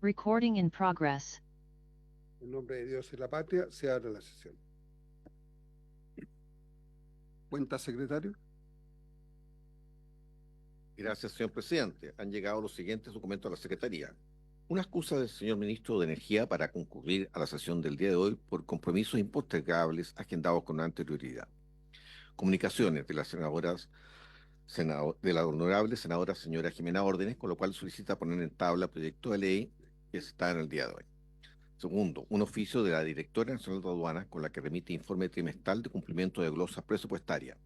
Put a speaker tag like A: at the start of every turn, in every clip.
A: Recording in progress.
B: En nombre de Dios y la patria, se abre la sesión. Cuenta, secretario.
C: Gracias, señor presidente. Han llegado los siguientes documentos a la Secretaría. Una excusa del señor ministro de Energía para concurrir a la sesión del día de hoy por compromisos impostergables agendados con anterioridad. Comunicaciones de las de la honorable senadora señora Jimena Órdenes, con lo cual solicita poner en tabla proyecto de ley que está en el día de hoy. Segundo, un oficio de la Directora Nacional de Aduanas con la que remite informe trimestral de cumplimiento de glosa presupuestaria.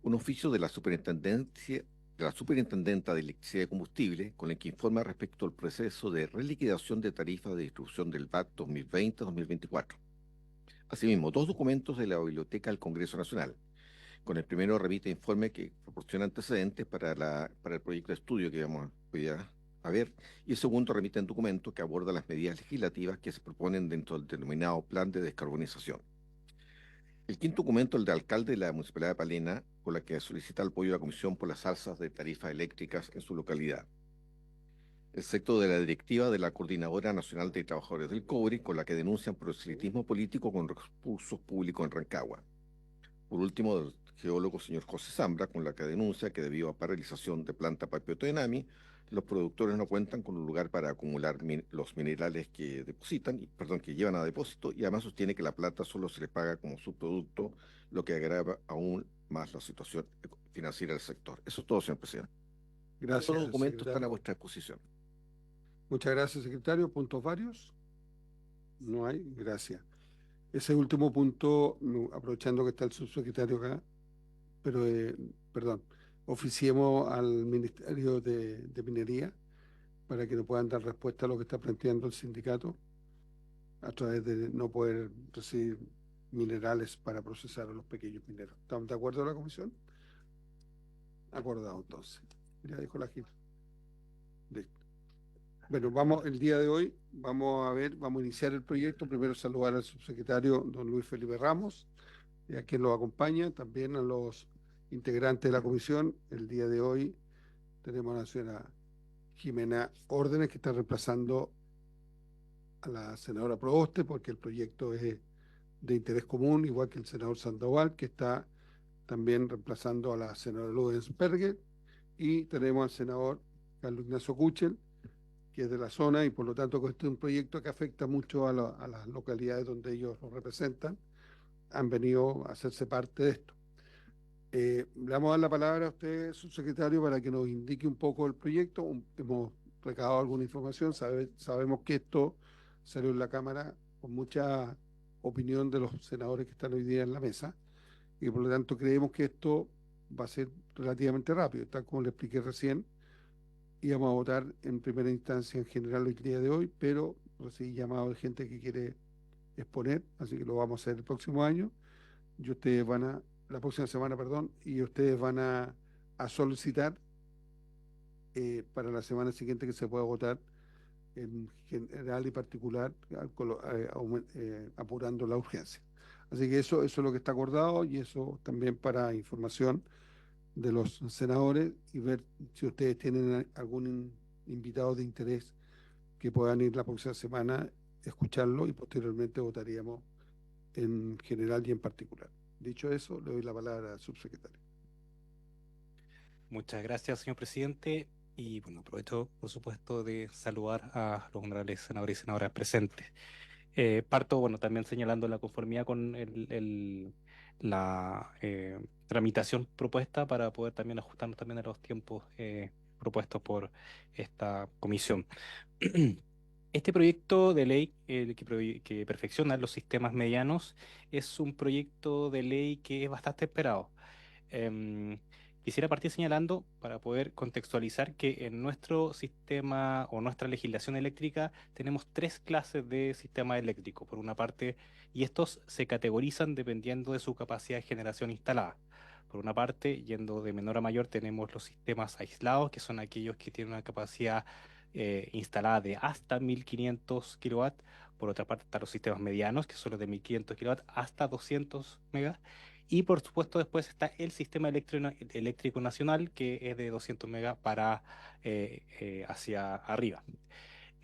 C: Un oficio de la Superintendenta de Electricidad y Combustible, con el que informa respecto al proceso de reliquidación de tarifas de distribución del VAT 2020-2024. Asimismo, dos documentos de la Biblioteca del Congreso Nacional. Con el primero remite informe que proporciona antecedentes para el proyecto de estudio que vamos a ver, y el segundo remite un documento que aborda las medidas legislativas que se proponen dentro del denominado Plan de Descarbonización. El quinto documento, el de alcalde de la Municipalidad de Palena, con la que solicita el apoyo de la Comisión por las alzas de tarifas eléctricas en su localidad. El sexto, de la directiva de la Coordinadora Nacional de Trabajadores del Cobre, con la que denuncian proselitismo político con recursos públicos en Rancagua. Por último, del geólogo señor José Zambra, con la que denuncia que debido a paralización de planta Papioto de Nami, los productores no cuentan con un lugar para acumular los minerales que que llevan a depósito, y además sostiene que la plata solo se les paga como subproducto, lo que agrava aún más la situación financiera del sector. Eso es todo, señor presidente.
B: Gracias,
C: Todos los documentos están a
B: secretario.
C: vuestra disposición.
B: Muchas gracias, secretario. ¿Puntos varios? No hay. Gracias. Ese último punto, aprovechando que está el subsecretario acá, pero, perdón, oficiemos al Ministerio de Minería para que nos puedan dar respuesta a lo que está planteando el sindicato a través de no poder recibir minerales para procesar a los pequeños mineros. ¿Estamos de acuerdo la comisión? Acordado, entonces. Ya dijo la jefa. Listo. Bueno, el día de hoy vamos a iniciar el proyecto. Primero saludar al subsecretario don Luis Felipe Ramos, y a quien lo acompaña, también a los integrantes de la comisión. El día de hoy tenemos a la señora Jimena Órdenes, que está reemplazando a la senadora Proboste, porque el proyecto es de interés común, igual que el senador Sandoval, que está también reemplazando a la senadora Ludensberger, y tenemos al senador Carlos Ignacio Kuchel, que es de la zona, y por lo tanto este es un proyecto que afecta mucho a las localidades donde ellos lo representan. Han venido a hacerse parte de esto. Le vamos a dar la palabra a usted, subsecretario, para que nos indique un poco el proyecto. Hemos recabado alguna información, sabemos que esto salió en la Cámara con mucha opinión de los senadores que están hoy día en la mesa, y por lo tanto creemos que esto va a ser relativamente rápido, tal como le expliqué recién. Íbamos a votar en primera instancia en general el día de hoy, pero recibí llamado de gente que quiere exponer, así que lo vamos a hacer el próximo año. Y ustedes la próxima semana, perdón, y ustedes van a solicitar para la semana siguiente que se pueda votar en general y particular, apurando la urgencia. Así que eso es lo que está acordado, y eso también para información de los senadores, y ver si ustedes tienen algún invitado de interés que puedan ir la próxima semana, escucharlo, y posteriormente votaríamos en general y en particular. Dicho eso, le doy la palabra al subsecretario.
D: Muchas gracias, señor presidente. Y bueno, aprovecho, por supuesto, de saludar a los honorables senadores y senadoras presentes. Parto, bueno, también señalando la conformidad con la tramitación propuesta para poder también ajustarnos también a los tiempos propuestos por esta comisión. Este proyecto de ley que perfecciona los sistemas medianos es un proyecto de ley que es bastante esperado. Em, Quisiera partir señalando, para poder contextualizar, que en nuestro sistema o nuestra legislación eléctrica tenemos tres clases de sistemas eléctricos, por una parte, y estos se categorizan dependiendo de su capacidad de generación instalada. Por una parte, yendo de menor a mayor, tenemos los sistemas aislados, que son aquellos que tienen una capacidad instalada de hasta 1500 kilowatts. Por otra parte, están los sistemas medianos, que son los de 1500 kilowatts hasta 200 megas. Y por supuesto después está el sistema eléctrico nacional, que es de 200 megas para hacia arriba.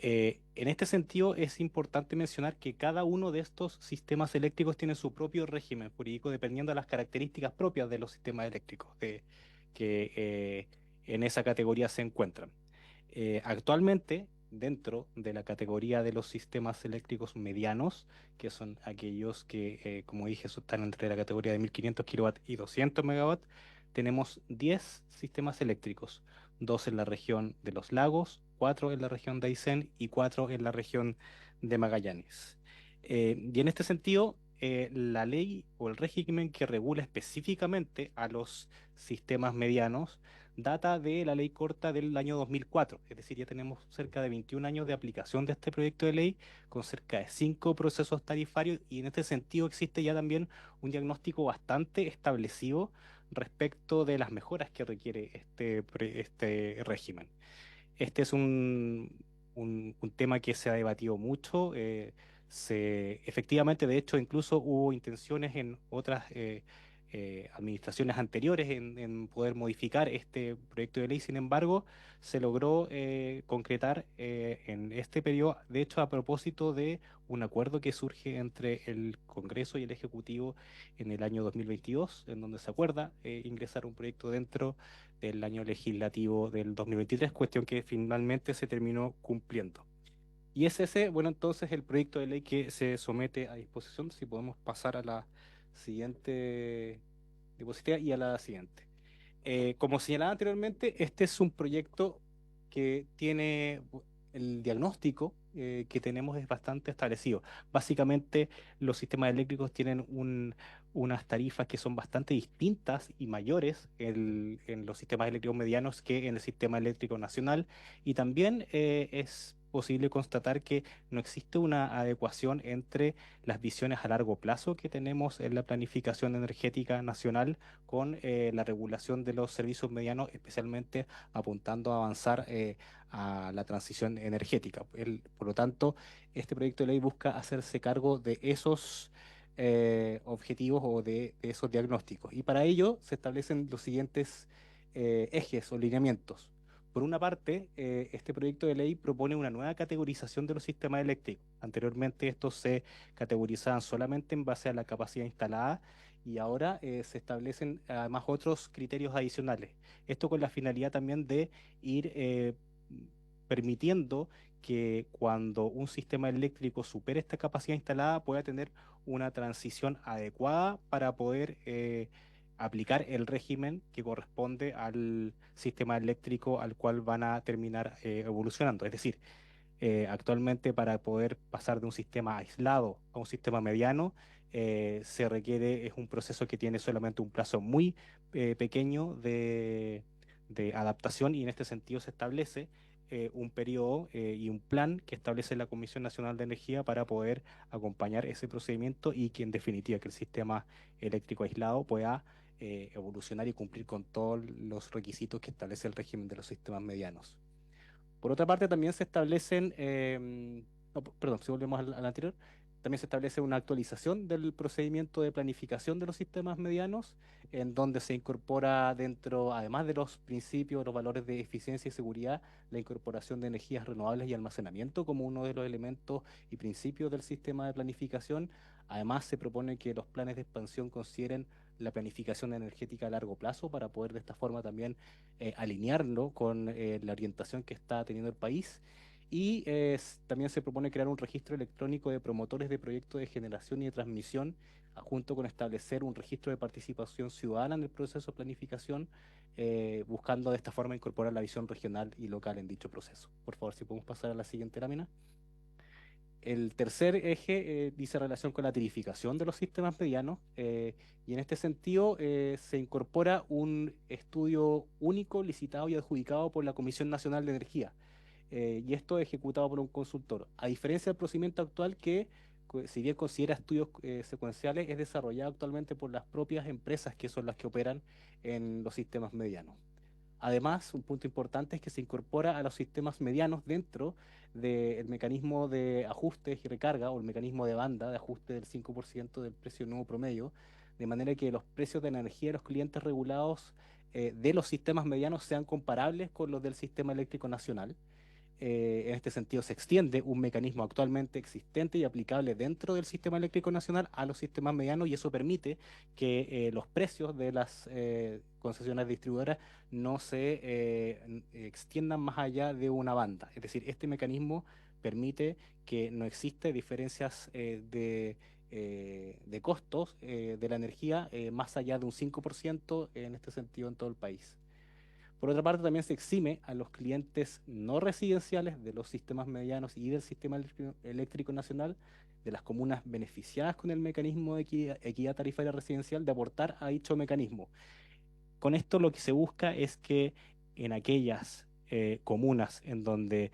D: En este sentido, es importante mencionar que cada uno de estos sistemas eléctricos tiene su propio régimen jurídico dependiendo de las características propias de los sistemas eléctricos que en esa categoría se encuentran. Actualmente, dentro de la categoría de los sistemas eléctricos medianos, que son aquellos que, como dije, están entre la categoría de 1500 kilowatts y 200 megawatts, tenemos 10 sistemas eléctricos, 2 en la región de los lagos, 4 en la región de Aysén y 4 en la región de Magallanes. Y en este sentido, la ley o el régimen que regula específicamente a los sistemas medianos data de la ley corta del año 2004, es decir, ya tenemos cerca de 21 años de aplicación de este proyecto de ley con cerca de 5 procesos tarifarios y en este sentido existe ya también un diagnóstico bastante establecido respecto de las mejoras que requiere este régimen. Este es un tema que se ha debatido mucho. Efectivamente, de hecho, incluso hubo intenciones en otras administraciones anteriores en poder modificar este proyecto de ley. Sin embargo, se logró concretar en este periodo, de hecho, a propósito de un acuerdo que surge entre el Congreso y el Ejecutivo en el año 2022, en donde se acuerda ingresar un proyecto dentro del año legislativo del 2023, cuestión que finalmente se terminó cumpliendo. Y es ese, bueno, entonces el proyecto de ley que se somete a disposición, si podemos pasar a la siguiente diapositiva y a la siguiente. Como señalaba anteriormente, este es un proyecto que tiene el diagnóstico que tenemos es bastante establecido. Básicamente, los sistemas eléctricos tienen unas tarifas que son bastante distintas y mayores en los sistemas eléctricos medianos que en el sistema eléctrico nacional. Y también es posible constatar que no existe una adecuación entre las visiones a largo plazo que tenemos en la planificación energética nacional con la regulación de los servicios medianos, especialmente apuntando a avanzar a la transición energética. Por lo tanto, este proyecto de ley busca hacerse cargo de esos objetivos o de esos diagnósticos. Y para ello se establecen los siguientes ejes o lineamientos. Por una parte, este proyecto de ley propone una nueva categorización de los sistemas eléctricos. Anteriormente estos se categorizaban solamente en base a la capacidad instalada y ahora se establecen además otros criterios adicionales. Esto con la finalidad también de ir permitiendo que cuando un sistema eléctrico supere esta capacidad instalada pueda tener una transición adecuada para poder aplicar el régimen que corresponde al sistema eléctrico al cual van a terminar evolucionando. Es decir, actualmente para poder pasar de un sistema aislado a un sistema mediano, se requiere, es un proceso que tiene solamente un plazo muy pequeño de adaptación y en este sentido se establece un periodo y un plan que establece la Comisión Nacional de Energía para poder acompañar ese procedimiento y que en definitiva que el sistema eléctrico aislado pueda evolucionar y cumplir con todos los requisitos que establece el régimen de los sistemas medianos. Por otra parte, también se establecen, no, perdón, si volvemos al anterior, también se establece una actualización del procedimiento de planificación de los sistemas medianos, en donde se incorpora dentro, además de los principios, los valores de eficiencia y seguridad, la incorporación de energías renovables y almacenamiento como uno de los elementos y principios del sistema de planificación. Además, se propone que los planes de expansión consideren la planificación energética a largo plazo para poder de esta forma también alinearlo con la orientación que está teniendo el país. Y también se propone crear un registro electrónico de promotores de proyectos de generación y de transmisión, junto con establecer un registro de participación ciudadana en el proceso de planificación, buscando de esta forma incorporar la visión regional y local en dicho proceso. Por favor, si podemos pasar a la siguiente lámina. El tercer eje dice relación con la tarificación de los sistemas medianos y en este sentido se incorpora un estudio único, licitado y adjudicado por la Comisión Nacional de Energía y esto ejecutado por un consultor. A diferencia del procedimiento actual que, si bien considera estudios secuenciales, es desarrollado actualmente por las propias empresas que son las que operan en los sistemas medianos. Además, un punto importante es que se incorpora a los sistemas medianos dentro del mecanismo de ajustes y recarga o el mecanismo de banda de ajuste del 5% del precio nuevo promedio, de manera que los precios de la energía de los clientes regulados de los sistemas medianos sean comparables con los del sistema eléctrico nacional. en este sentido se extiende un mecanismo actualmente existente y aplicable dentro del sistema eléctrico nacional a los sistemas medianos, y eso permite que los precios de las concesiones distribuidoras no se extiendan más allá de una banda. Es decir, este mecanismo permite que no existe diferencias de costos de la energía más allá de un 5% en este sentido en todo el país. Por otra parte, también se exime a los clientes no residenciales de los sistemas medianos y del sistema eléctrico nacional, de las comunas beneficiadas con el mecanismo de equidad tarifaria residencial, de aportar a dicho mecanismo. Con esto lo que se busca es que en aquellas comunas en donde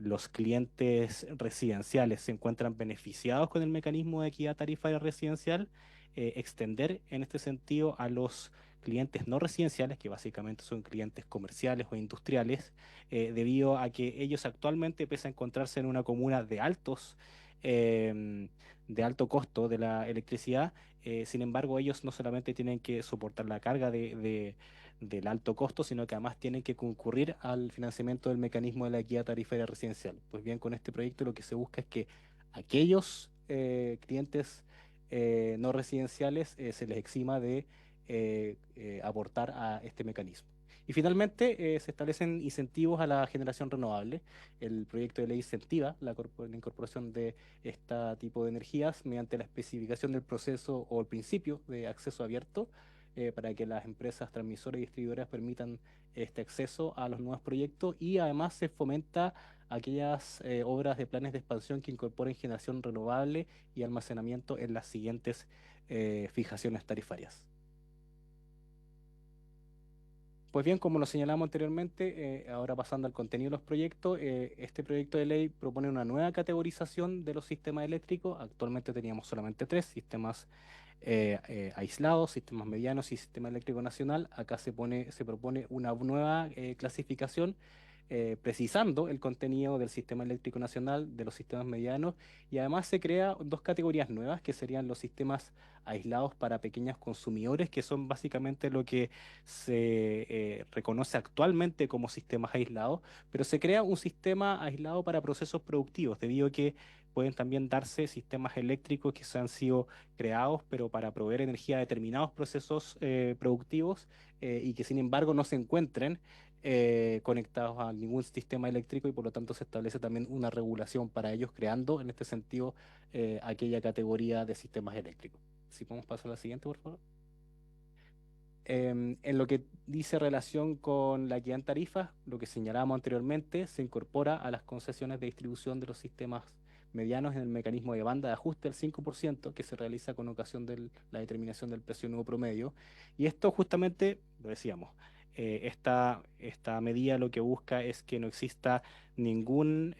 D: los clientes residenciales se encuentran beneficiados con el mecanismo de equidad tarifaria residencial, extender en este sentido a los clientes no residenciales, que básicamente son clientes comerciales o industriales, debido a que ellos actualmente, pese a encontrarse en una comuna em, de alto costo de la electricidad, sin embargo, ellos no solamente tienen que soportar la carga del alto costo, sino que además tienen que concurrir al financiamiento del mecanismo de la equidad tarifaria residencial. Pues bien, con este proyecto lo que se busca es que aquellos clientes no residenciales se les exima de aportar a este mecanismo. Y finalmente, se establecen incentivos a la generación renovable. El proyecto de ley incentiva la incorporación de este tipo de energías mediante la especificación del proceso o el principio de acceso abierto, para que las empresas transmisoras y distribuidoras permitan este acceso a los nuevos proyectos, y además se fomenta aquellas obras de planes de expansión que incorporen generación renovable y almacenamiento en las siguientes fijaciones tarifarias. Pues bien, como lo señalamos anteriormente, ahora pasando al contenido de los proyectos, este proyecto de ley propone una nueva categorización de los sistemas eléctricos. Actualmente teníamos solamente tres: sistemas aislados, sistemas medianos y sistema eléctrico nacional. Acá se propone una nueva clasificación, precisando el contenido del sistema eléctrico nacional, de los sistemas medianos, y además se crea dos categorías nuevas, que serían los sistemas aislados para pequeños consumidores, que son básicamente lo que se reconoce actualmente como sistemas aislados, pero se crea un sistema aislado para procesos productivos, debido a que pueden también darse sistemas eléctricos que se han sido creados, pero para proveer energía a determinados procesos productivos, y que sin embargo no se encuentren conectados a ningún sistema eléctrico, y por lo tanto se establece también una regulación para ellos, creando en este sentido aquella categoría de sistemas eléctricos. Si podemos pasar a la siguiente, por favor. En lo que dice relación con la equidad en tarifas, lo que señalábamos anteriormente, se incorpora a las concesiones de distribución de los sistemas medianos en el mecanismo de banda de ajuste del 5%, que se realiza con ocasión de la determinación del precio nuevo promedio. Y esto justamente, lo decíamos, esta medida lo que busca es que no exista ningún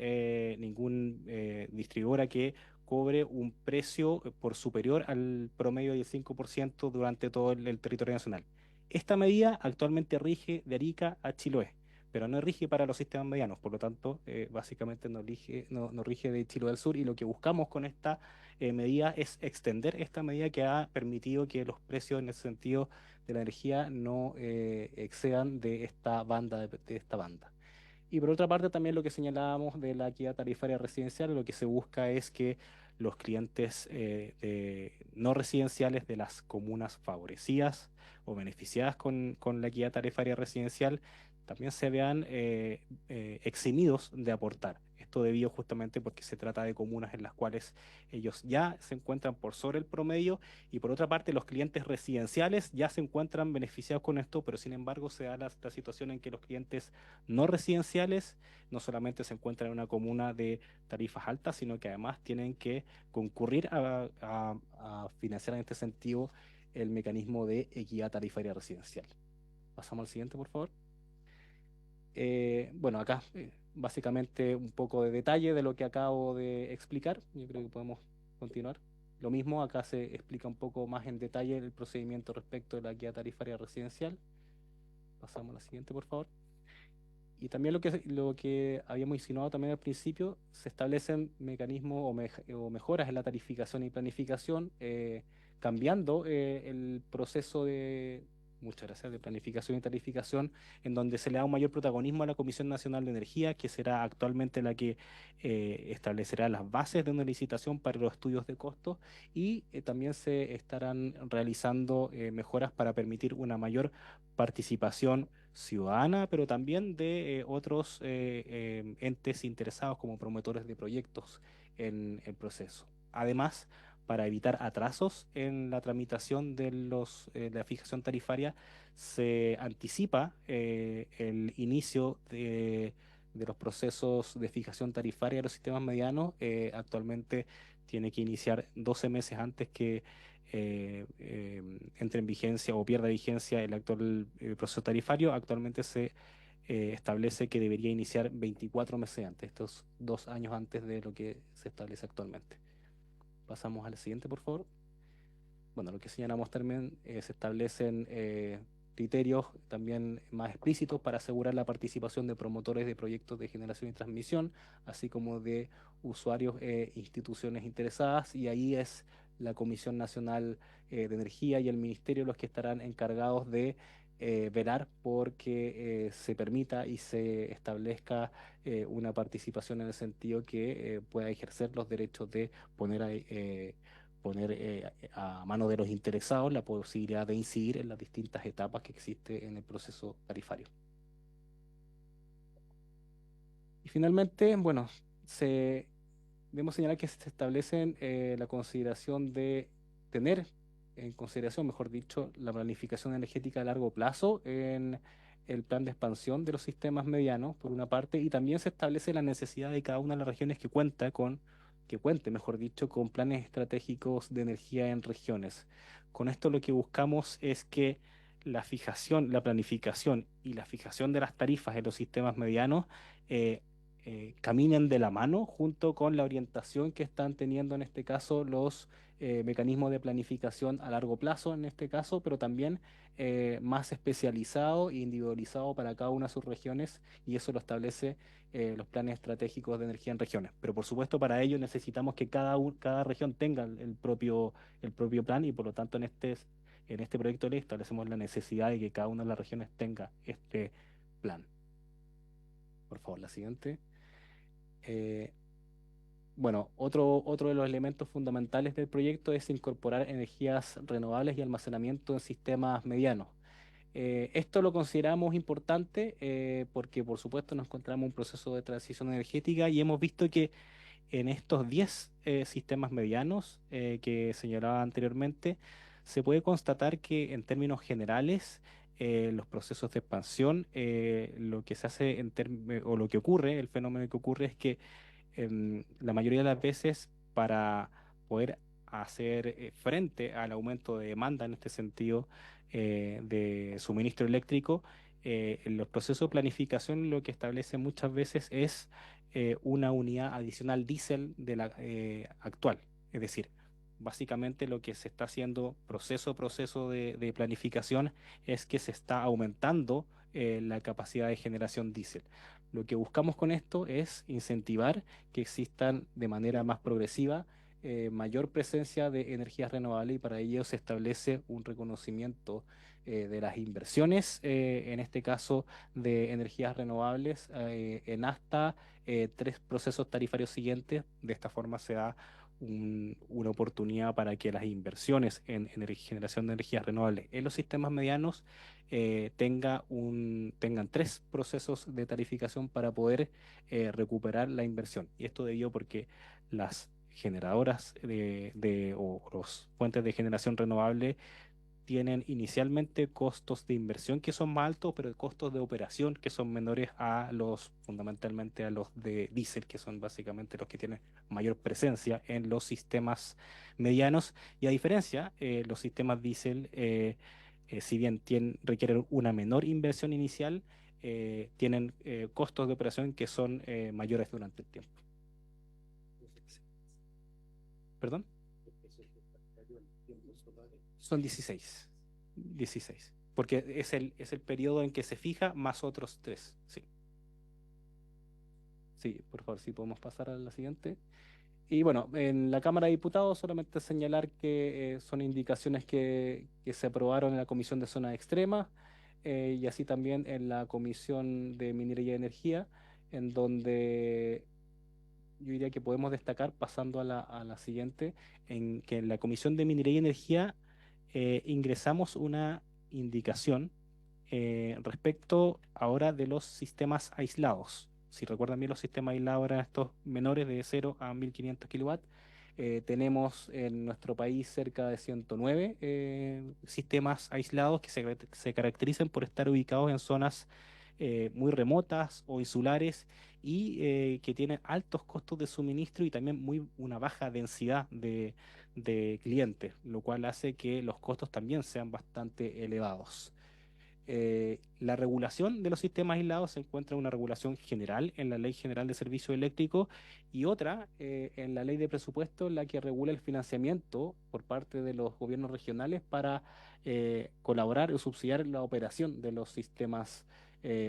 D: distribuidora que cobre un precio por superior al promedio del 5% durante todo el territorio nacional. Esta medida actualmente rige de Arica a Chiloé, pero no rige para los sistemas medianos. Por lo tanto, básicamente no rige de Chiloé al sur, y lo que buscamos con esta medida es extender esta medida, que ha permitido que los precios en ese sentido de la energía no excedan de esta banda. Y por otra parte, también lo que señalábamos de la equidad tarifaria residencial, lo que se busca es que los clientes no residenciales de las comunas favorecidas o beneficiadas con la equidad tarifaria residencial también se vean eximidos de aportar. Esto debido justamente porque se trata de comunas en las cuales ellos ya se encuentran por sobre el promedio, y por otra parte los clientes residenciales ya se encuentran beneficiados con esto, pero sin embargo se da la situación en que los clientes no residenciales no solamente se encuentran en una comuna de tarifas altas, sino que además tienen que concurrir a financiar en este sentido el mecanismo de equidad tarifaria residencial. Pasamos al siguiente, por favor. Bueno, acá básicamente un poco de detalle de lo que acabo de explicar. Yo creo que podemos continuar. Lo mismo, acá se explica un poco más en detalle el procedimiento respecto de la equidad tarifaria residencial. Pasamos a la siguiente, por favor. Y también lo que habíamos insinuado también al principio, se establecen mecanismos o mejoras en la tarificación y planificación, cambiando el proceso muchas gracias, de planificación y tarificación, en donde se le da un mayor protagonismo a la Comisión Nacional de Energía, que será actualmente la que establecerá las bases de una licitación para los estudios de costos y también se estarán realizando mejoras para permitir una mayor participación ciudadana, pero también de otros entes interesados como promotores de proyectos en el proceso. Además, para evitar atrasos en la tramitación de la fijación tarifaria, se anticipa el inicio de los procesos de fijación tarifaria de los sistemas medianos. Actualmente tiene que iniciar 12 meses antes que entre en vigencia o pierda vigencia el actual proceso tarifario. Actualmente se establece que debería iniciar 24 meses antes, estos 2 años antes de lo que se establece actualmente. Pasamos al siguiente, por favor. Bueno, lo que señalamos también, se establecen criterios también más explícitos para asegurar la participación de promotores de proyectos de generación y transmisión, así como de usuarios e instituciones interesadas, y ahí es la Comisión Nacional de Energía y el Ministerio los que estarán encargados de velar por que se permita y se establezca una participación en el sentido que pueda ejercer los derechos de poner a mano de los interesados la posibilidad de incidir en las distintas etapas que existe en el proceso tarifario. Y finalmente, bueno, debemos señalar que se establecen la consideración de tener en consideración, mejor dicho, la planificación energética a largo plazo en el plan de expansión de los sistemas medianos, por una parte, y también se establece la necesidad de cada una de las regiones que cuente, mejor dicho, con planes estratégicos de energía en regiones. Con esto lo que buscamos es que la fijación, la planificación y la fijación de las tarifas en los sistemas medianos eh, caminen de la mano junto con la orientación que están teniendo en este caso los mecanismos de planificación a largo plazo en este caso, pero también más especializado e individualizado para cada una de sus regiones, y eso lo establece los planes estratégicos de energía en regiones. Pero por supuesto para ello necesitamos que cada región tenga el propio plan, y por lo tanto en este proyecto de ley establecemos la necesidad de que cada una de las regiones tenga este plan. Por favor, la siguiente. Eh, bueno, otro de los elementos fundamentales del proyecto es incorporar energías renovables y almacenamiento en sistemas medianos. Esto lo consideramos importante porque, por supuesto, nos encontramos en un proceso de transición energética y hemos visto que en estos 10 sistemas medianos que señalaba anteriormente, se puede constatar que en términos generales, los procesos de expansión, lo que se hace o lo que ocurre, el fenómeno que ocurre es que la mayoría de las veces para poder hacer frente al aumento de demanda en este sentido de suministro eléctrico, en los procesos de planificación lo que establece muchas veces es una unidad adicional diésel de la actual. Es decir, básicamente lo que se está haciendo proceso a proceso de planificación es que se está aumentando la capacidad de generación diésel. Lo que buscamos con esto es incentivar que existan de manera más progresiva mayor presencia de energías renovables, y para ello se establece un reconocimiento de las inversiones, en este caso de energías renovables, en hasta 3 procesos tarifarios siguientes. De esta forma se da una oportunidad para que las inversiones en generación de energías renovables en los sistemas medianos tengan 3 procesos de tarificación para poder recuperar la inversión. Y esto debido porque las generadoras o los fuentes de generación renovable tienen inicialmente costos de inversión que son más altos, pero costos de operación que son menores fundamentalmente a los de diésel, que son básicamente los que tienen mayor presencia en los sistemas medianos. Y a diferencia, los sistemas diésel, si bien requieren una menor inversión inicial, tienen costos de operación que son mayores durante el tiempo. ¿Perdón? Son 16. 16. Porque es el periodo en que se fija más otros 3. Sí. Sí, por favor, si podemos pasar a la siguiente. Y bueno, en la Cámara de Diputados solamente señalar que son indicaciones que se aprobaron en la Comisión de Zonas Extremas y así también en la Comisión de Minería y Energía, en donde yo diría que podemos destacar, pasando a la siguiente, en que en la Comisión de Minería y Energía ingresamos una indicación respecto ahora de los sistemas aislados. Si recuerdan bien, los sistemas aislados eran estos menores de 0 a 1500 kilowatts. Tenemos en nuestro país cerca de 109 sistemas aislados que se caracterizan por estar ubicados en zonas muy remotas o insulares y que tienen altos costos de suministro y también una baja densidad de clientes, lo cual hace que los costos también sean bastante elevados. La regulación de los sistemas aislados se encuentra una regulación general en la Ley General de Servicios Eléctricos y otra en la Ley de Presupuesto, la que regula el financiamiento por parte de los gobiernos regionales para colaborar o subsidiar la operación de los sistemas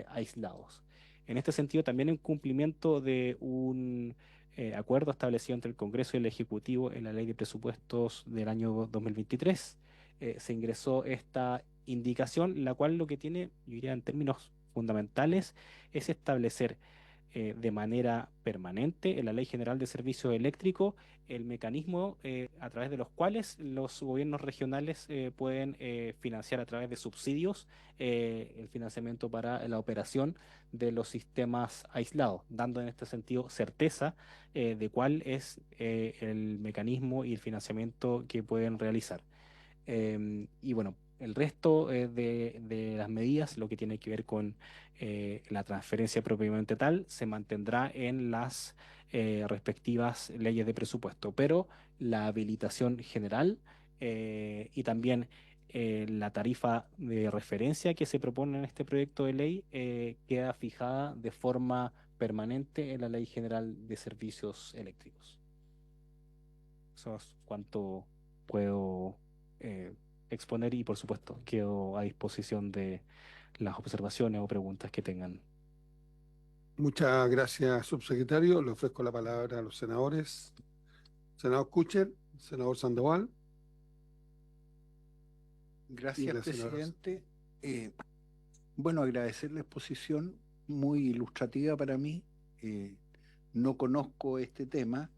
D: aislados. En este sentido, también en cumplimiento de un acuerdo establecido entre el Congreso y el Ejecutivo en la Ley de Presupuestos del año 2023, se ingresó esta indicación, la cual lo que tiene, yo diría en términos fundamentales, es establecer de manera permanente en la Ley General de Servicios Eléctricos el mecanismo a través de los cuales los gobiernos regionales pueden financiar a través de subsidios el financiamiento para la operación de los sistemas aislados, dando en este sentido certeza de cuál es el mecanismo y el financiamiento que pueden realizar. Y bueno, el resto de las medidas, lo que tiene que ver con la transferencia propiamente tal, se mantendrá en las respectivas leyes de presupuesto, pero la habilitación general y también la tarifa de referencia que se propone en este proyecto de ley queda fijada de forma permanente en la Ley General de Servicios Eléctricos. Eso es cuanto puedo eh, exponer y por supuesto quedo a disposición de las observaciones o preguntas que tengan.
B: Muchas gracias, subsecretario. Le ofrezco la palabra a los senadores. Senador Kucher, senador Sandoval y
E: Gracias,
B: la senadora.
E: presidente. Bueno, agradecer la exposición, muy ilustrativa para mí. No conozco este tema,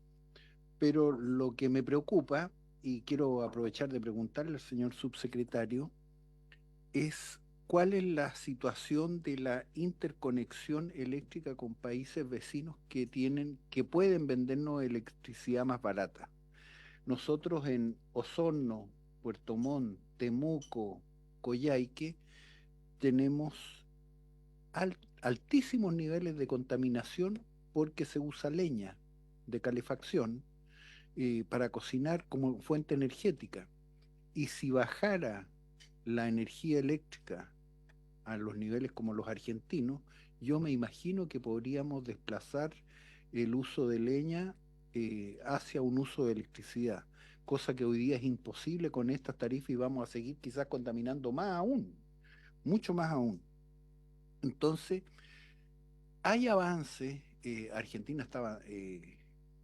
E: pero lo que me preocupa, y quiero aprovechar de preguntarle al señor subsecretario, es cuál es la situación de la interconexión eléctrica con países vecinos que pueden vendernos electricidad más barata. Nosotros en Osorno, Puerto Montt, Temuco, Coyhaique, tenemos altísimos niveles de contaminación porque se usa leña de calefacción para cocinar como fuente energética. Y si bajara la energía eléctrica a los niveles como los argentinos, yo me imagino que podríamos desplazar el uso de leña hacia un uso de electricidad, cosa que hoy día es imposible con estas tarifas y vamos a seguir quizás contaminando más aún, mucho más aún. Entonces, hay avances, Argentina estaba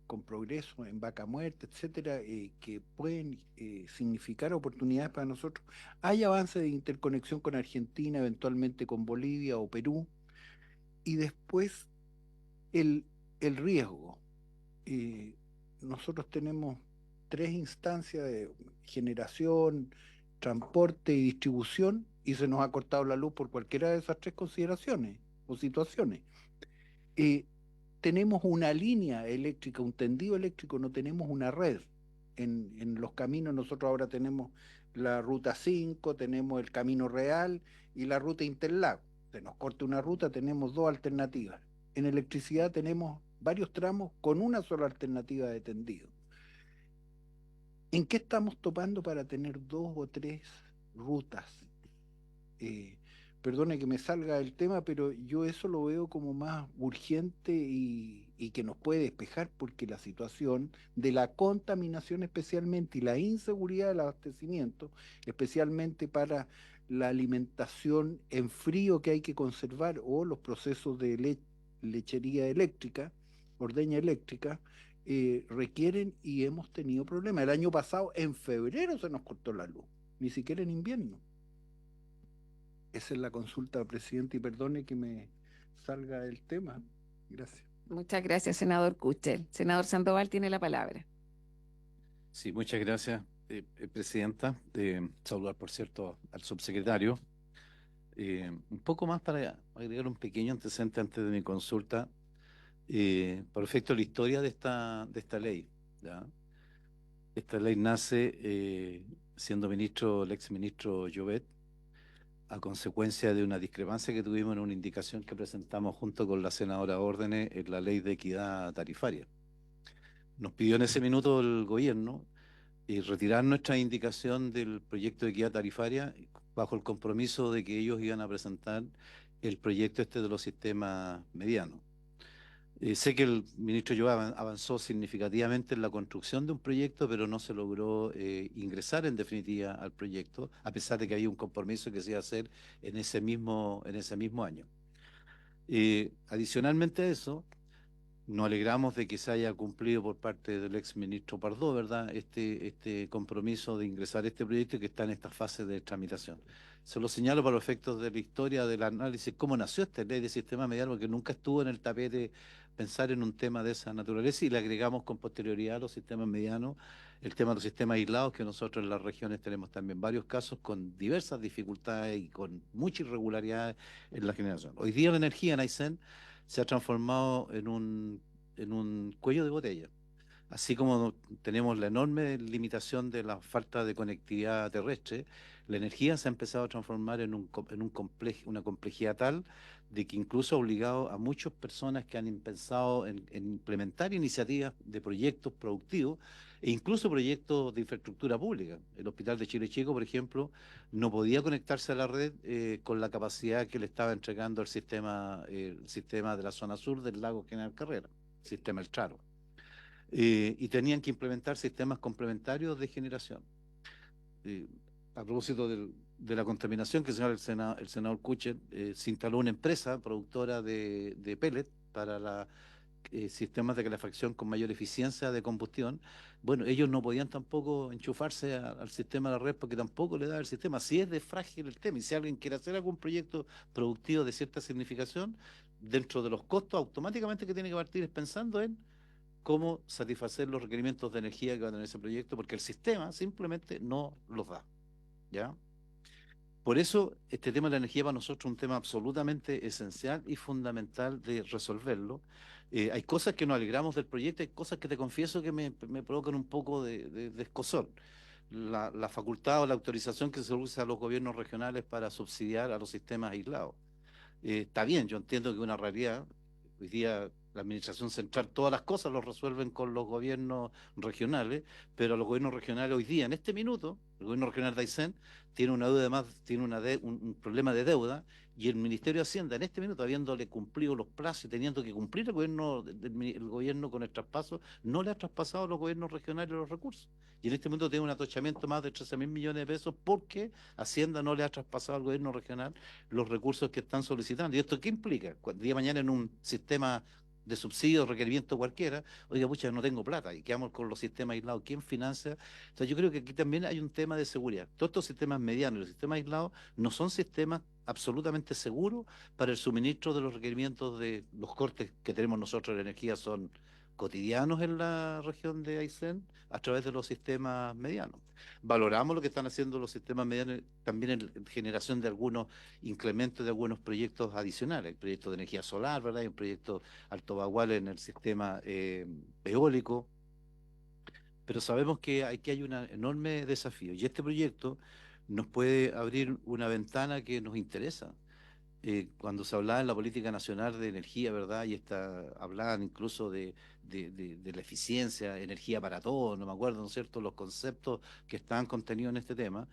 E: con progreso en Vaca Muerta, etcétera, que pueden significar oportunidades para nosotros. Hay avances de interconexión con Argentina, eventualmente con Bolivia o Perú, y después el, el riesgo. Nosotros tenemos 3 instancias de generación, transporte y distribución, y se nos ha cortado la luz por cualquiera de esas 3 consideraciones o situaciones. Tenemos una línea eléctrica, un tendido eléctrico, no tenemos una red. En los caminos nosotros ahora tenemos la ruta 5, tenemos el Camino Real y la ruta Interlago. Se nos corta una ruta, tenemos 2 alternativas. En electricidad tenemos varios tramos con una sola alternativa de tendido. ¿En qué estamos topando para tener 2 o 3 rutas? Perdone que me salga el tema, pero yo eso lo veo como más urgente y que nos puede despejar, porque la situación de la contaminación especialmente y la inseguridad del abastecimiento, especialmente para la alimentación en frío que hay que conservar o los procesos de lechería eléctrica, ordeña eléctrica, requieren y hemos tenido problemas. El año pasado, en febrero, se nos cortó la luz, ni siquiera en invierno. Esa es la consulta, presidente, y perdone que me salga el tema. Gracias.
F: Muchas gracias, senador Kuchel. Senador Sandoval tiene la palabra.
G: Sí, muchas gracias, presidenta. Saludar, por cierto, al subsecretario. Un poco más para agregar un pequeño antecedente antes de mi consulta. Por efecto de la historia de esta ley, ¿ya? Esta ley nace siendo ministro, el exministro Llobet, a consecuencia de una discrepancia que tuvimos en una indicación que presentamos junto con la senadora Órdenes en la ley de equidad tarifaria. Nos pidió en ese minuto el gobierno retirar nuestra indicación del proyecto de equidad tarifaria bajo el compromiso de que ellos iban a presentar el proyecto este de los sistemas medianos. Sé que el ministro Llobet avanzó significativamente en la construcción de un proyecto, pero no se logró ingresar en definitiva al proyecto, a pesar de que había un compromiso que se iba a hacer en ese mismo año. Adicionalmente a eso, nos alegramos de que se haya cumplido por parte del ex ministro Pardo, ¿verdad?, este compromiso de ingresar este proyecto que está en esta fase de tramitación. Se lo señalo para los efectos de la historia del análisis, cómo nació esta ley de sistema mediano, porque nunca estuvo en el tapete pensar en un tema de esa naturaleza, y le agregamos con posterioridad a los sistemas medianos el tema de los sistemas aislados, que nosotros en las regiones tenemos también varios casos con diversas dificultades y con mucha irregularidad en la generación. Hoy día la energía en Aysén se ha transformado en un cuello de botella. Así como tenemos la enorme limitación de la falta de conectividad terrestre, la energía se ha empezado a transformar en una complejidad tal de que incluso ha obligado a muchas personas que han pensado en implementar iniciativas de proyectos productivos e incluso proyectos de infraestructura pública. El Hospital de Chile Chico, por ejemplo, no podía conectarse a la red con la capacidad que le estaba entregando el sistema de la zona sur del lago General Carrera, el sistema El Charo. Y tenían que implementar sistemas complementarios de generación. A propósito de la contaminación que señala el senador Kuchel, se instaló una empresa productora de pellet para sistemas de calefacción con mayor eficiencia de combustión. Bueno, ellos no podían tampoco enchufarse al sistema de la red porque tampoco le da el sistema. Si es de frágil el tema y si alguien quiere hacer algún proyecto productivo de cierta significación, dentro de los costos automáticamente que tiene que partir es pensando en cómo satisfacer los requerimientos de energía que va a tener ese proyecto, porque el sistema simplemente no los da, ¿ya? Por eso, este tema de la energía para nosotros es un tema absolutamente esencial y fundamental de resolverlo. Hay cosas que nos alegramos del proyecto, hay cosas que te confieso que me provocan un poco de escozor. La facultad o la autorización que se usa a los gobiernos regionales para subsidiar a los sistemas aislados. Está bien, yo entiendo que es una realidad. Hoy día la administración central todas las cosas lo resuelven con los gobiernos regionales, pero los gobiernos regionales hoy día, en este minuto, el gobierno regional de Aysén tiene una deuda más, tiene un problema de deuda, y el Ministerio de Hacienda en este minuto, habiéndole cumplido los plazos y teniendo que cumplir el gobierno con el traspaso, no le ha traspasado a los gobiernos regionales los recursos. Y en este momento tiene un atochamiento más de 13.000 millones de pesos porque Hacienda no le ha traspasado al gobierno regional los recursos que están solicitando. ¿Y esto qué implica? Cuando día de mañana en un sistema de subsidio, requerimiento cualquiera, oiga, pucha, no tengo plata, y quedamos con los sistemas aislados, ¿quién financia? Entonces yo creo que aquí también hay un tema de seguridad. Todos estos sistemas medianos y los sistemas aislados no son sistemas absolutamente seguros para el suministro de los requerimientos de los cortes que tenemos nosotros de energía, son cotidianos en la región de Aysén a través de los sistemas medianos. Valoramos lo que están haciendo los sistemas medianos también en generación de algunos incrementos de algunos proyectos adicionales, el proyecto de energía solar, ¿verdad? Hay un proyecto Alto Bagual en el sistema eólico, pero sabemos que aquí hay un enorme desafío y este proyecto nos puede abrir una ventana que nos interesa. Cuando se hablaba en la política nacional de energía, ¿verdad? Y hablaban incluso de la eficiencia, energía para todos, no me acuerdo, ¿no es cierto?, los conceptos que estaban contenidos en este tema.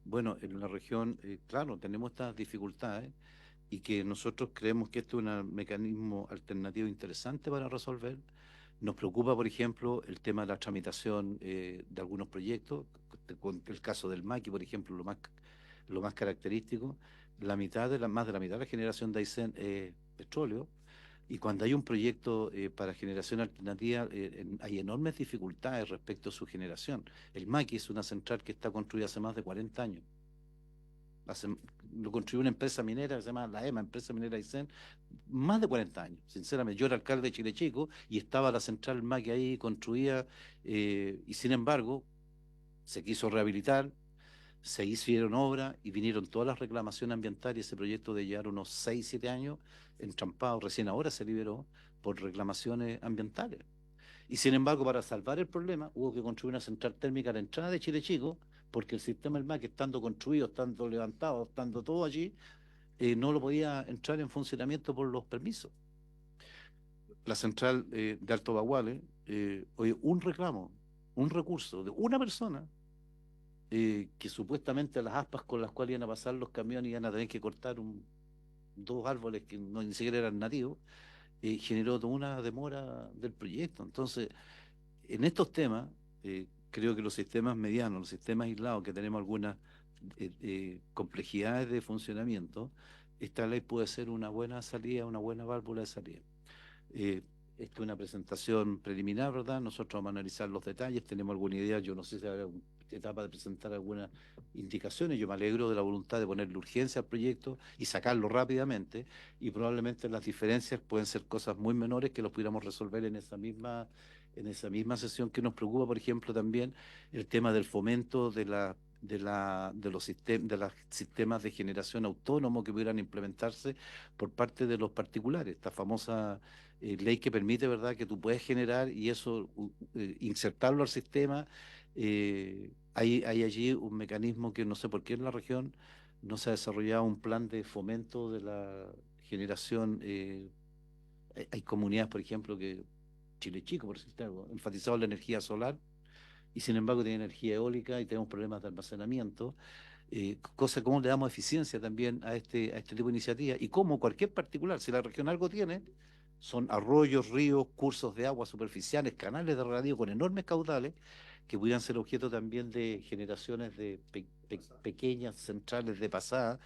G: Bueno, en la región, claro, tenemos estas dificultades y que nosotros creemos que este es un mecanismo alternativo interesante para resolver. Nos preocupa, por ejemplo, el tema de la tramitación de algunos proyectos, con el caso del Maqui, por ejemplo, lo más característico. Más de la mitad de la generación de Aysén es petróleo. Y cuando hay un proyecto para generación alternativa, hay enormes dificultades respecto a su generación. El Maqui es una central que está construida hace más de 40 años. Lo construyó una empresa minera que se llama la EMA, Empresa Minera Aysén, más de 40 años, sinceramente. Yo era alcalde de Chile Chico y estaba la central Maqui ahí construida, y sin embargo se quiso rehabilitar, se hicieron obras y vinieron todas las reclamaciones ambientales, y ese proyecto de llevar unos 6, 7 años entrampado, recién ahora se liberó por reclamaciones ambientales. Y sin embargo, para salvar el problema, hubo que construir una central térmica a la entrada de Chile Chico, porque el sistema del MAC, estando construido, estando levantado, estando todo allí, no lo podía entrar en funcionamiento por los permisos. La central de Alto Baguale, oye, un reclamo, un recurso de una persona, que supuestamente las aspas con las cuales iban a pasar los camiones iban a tener que cortar dos árboles que ni siquiera eran nativos, generó toda una demora del proyecto. Entonces, en estos temas, creo que los sistemas medianos, los sistemas aislados, que tenemos algunas complejidades de funcionamiento, esta ley puede ser una buena salida, una buena válvula de salida. Esta es una presentación preliminar, ¿verdad? Nosotros vamos a analizar los detalles, tenemos alguna idea, yo no sé si habrá etapa de presentar algunas indicaciones. Yo me alegro de la voluntad de ponerle urgencia al proyecto y sacarlo rápidamente, y probablemente las diferencias pueden ser cosas muy menores que los pudiéramos resolver en esa misma sesión. Que nos preocupa, por ejemplo, también el tema del fomento de los sistemas de generación autónomo que pudieran implementarse por parte de los particulares. Esta famosa ley que permite, ¿verdad?, que tú puedes generar y eso insertarlo al sistema. Hay allí un mecanismo que no sé por qué en la región no se ha desarrollado un plan de fomento de la generación. Hay comunidades, por ejemplo, que Chile Chico, por decirte algo, enfatizado la energía solar, y sin embargo tiene energía eólica y tenemos problemas de almacenamiento. Cosa cómo le damos eficiencia también a este tipo de iniciativas, y cómo cualquier particular, si la región algo tiene, son arroyos, ríos, cursos de agua superficiales, canales de regadío con enormes caudales, que pudieran ser objeto también de generaciones de pequeñas centrales de pasada.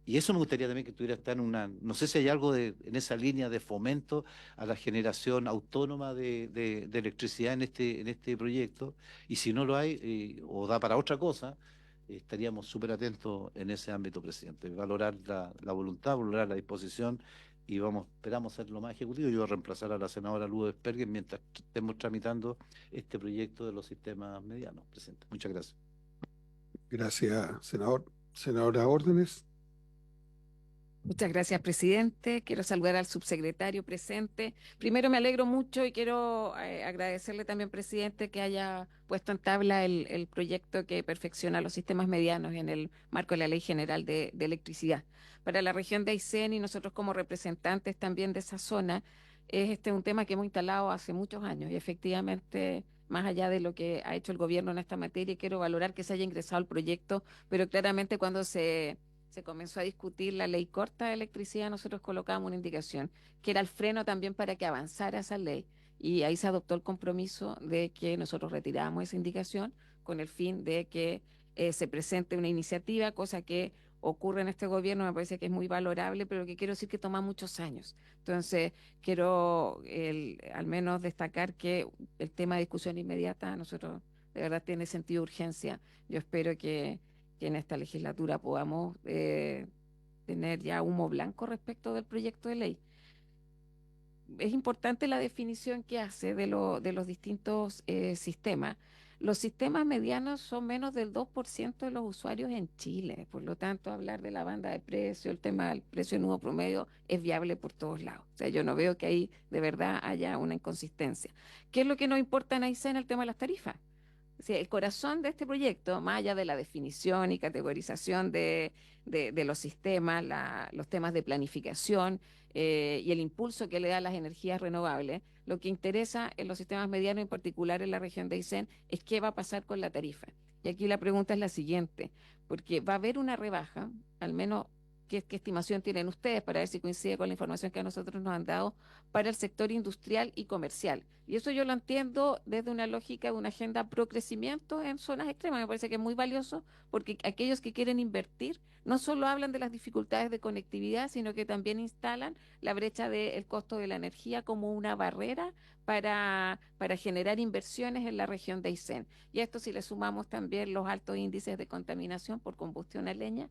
G: Y eso me gustaría también que tuviera estar no sé si hay algo en esa línea de fomento a la generación autónoma de electricidad en este proyecto, y si no lo hay, o da para otra cosa, estaríamos súper atentos en ese ámbito, presidente, valorar la voluntad, valorar la disposición, y esperamos ser lo más ejecutivo. Yo voy a reemplazar a la senadora Lourdes Pergen mientras estemos tramitando este proyecto de los sistemas medianos, presidente. Muchas gracias.
B: Gracias, senador. Senadora Órdenes.
F: Muchas gracias, presidente. Quiero saludar al subsecretario presente. Primero, me alegro mucho y quiero agradecerle también, presidente, que haya puesto en tabla el proyecto que perfecciona los sistemas medianos en el marco de la Ley General de Electricidad. Para la región de Aysén y nosotros como representantes también de esa zona, es un tema que hemos instalado hace muchos años y efectivamente, más allá de lo que ha hecho el gobierno en esta materia, quiero valorar que se haya ingresado el proyecto, pero claramente cuando se comenzó a discutir la ley corta de electricidad, nosotros colocamos una indicación que era el freno también para que avanzara esa ley, y ahí se adoptó el compromiso de que nosotros retirábamos esa indicación con el fin de que se presente una iniciativa, cosa que ocurre en este gobierno, me parece que es muy valorable, pero que quiero decir que toma muchos años. Entonces, quiero al menos destacar que el tema de discusión inmediata, nosotros de verdad tiene sentido de urgencia. Yo espero que en esta legislatura podamos tener ya humo blanco respecto del proyecto de ley. Es importante la definición que hace de los distintos sistemas. Los sistemas medianos son menos del 2% de los usuarios en Chile, por lo tanto, hablar de la banda de precio, el tema del precio de nudo promedio, es viable por todos lados. O sea, yo no veo que ahí de verdad haya una inconsistencia. ¿Qué es lo que nos importa en Aysén? El tema de las tarifas. O sea, el corazón de este proyecto, más allá de la definición y categorización de los sistemas, los temas de planificación y el impulso que le da a las energías renovables, lo que interesa en los sistemas medianos, en particular en la región de Aysén, es qué va a pasar con la tarifa. Y aquí la pregunta es la siguiente, porque va a haber una rebaja, al menos, ¿qué estimación tienen ustedes para ver si coincide con la información que a nosotros nos han dado para el sector industrial y comercial? Y eso yo lo entiendo desde una lógica de una agenda pro crecimiento en zonas extremas. Me parece que es muy valioso porque aquellos que quieren invertir no solo hablan de las dificultades de conectividad, sino que también instalan la brecha del costo de la energía como una barrera para generar inversiones en la región de Aysén. Y a esto si le sumamos también los altos índices de contaminación por combustión a leña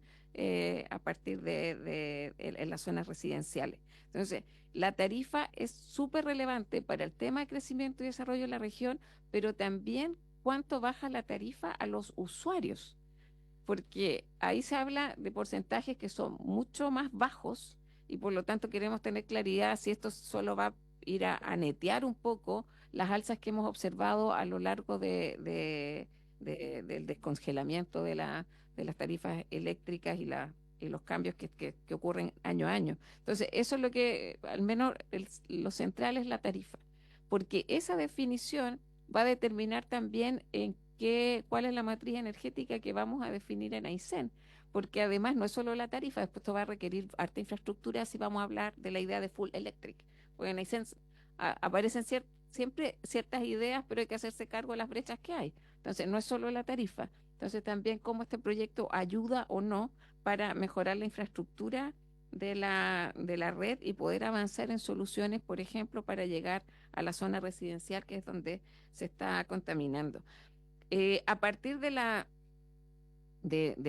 F: a partir en las zonas residenciales. Entonces, la tarifa es súper relevante para el tema de crecimiento y desarrollo de la región, pero también cuánto baja la tarifa a los usuarios, porque ahí se habla de porcentajes que son mucho más bajos y por lo tanto queremos tener claridad si esto solo va a ir a netear un poco las alzas que hemos observado a lo largo del descongelamiento de las tarifas eléctricas y los cambios que ocurren año a año. Entonces, eso es lo que, al menos lo central es la tarifa, porque esa definición va a determinar también cuál es la matriz energética que vamos a definir en Aysén, porque además no es solo la tarifa, después esto va a requerir harta infraestructura si vamos a hablar de la idea de full electric, porque en Aysén aparecen siempre ciertas ideas, pero hay que hacerse cargo de las brechas que hay. Entonces, no es solo la tarifa, entonces también cómo este proyecto ayuda o no para mejorar la infraestructura de la red y poder avanzar en soluciones, por ejemplo, para llegar a la zona residencial, que es donde se está contaminando. A partir del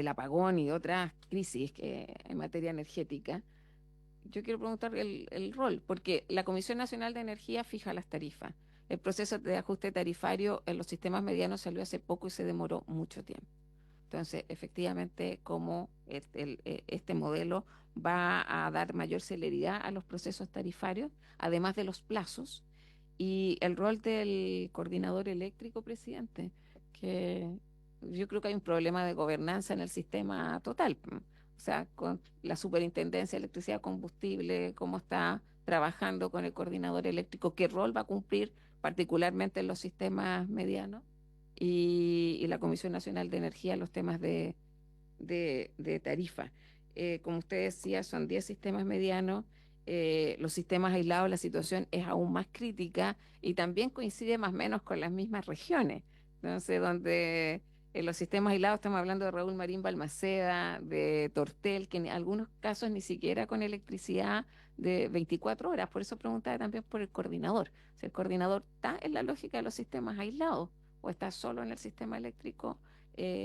F: apagón y de otras crisis en materia energética, yo quiero preguntar el rol, porque la Comisión Nacional de Energía fija las tarifas. El proceso de ajuste tarifario en los sistemas medianos salió hace poco y se demoró mucho tiempo. Entonces, efectivamente, cómo este modelo va a dar mayor celeridad a los procesos tarifarios, además de los plazos, y el rol del coordinador eléctrico, presidente, que yo creo que hay un problema de gobernanza en el sistema total. O sea, con la Superintendencia de Electricidad y Combustible, cómo está trabajando con el coordinador eléctrico, qué rol va a cumplir, particularmente en los sistemas medianos, y la Comisión Nacional de Energía, los temas de tarifa. Como usted decía, son 10 sistemas medianos. Los sistemas aislados, la situación es aún más crítica y también coincide más o menos con las mismas regiones. Entonces, donde en los sistemas aislados estamos hablando de Raúl Marín Balmaceda, de Tortel, que en algunos casos ni siquiera con electricidad de 24 horas. Por eso preguntaba también por el coordinador. Si el coordinador está en la lógica de los sistemas aislados o está solo en el sistema eléctrico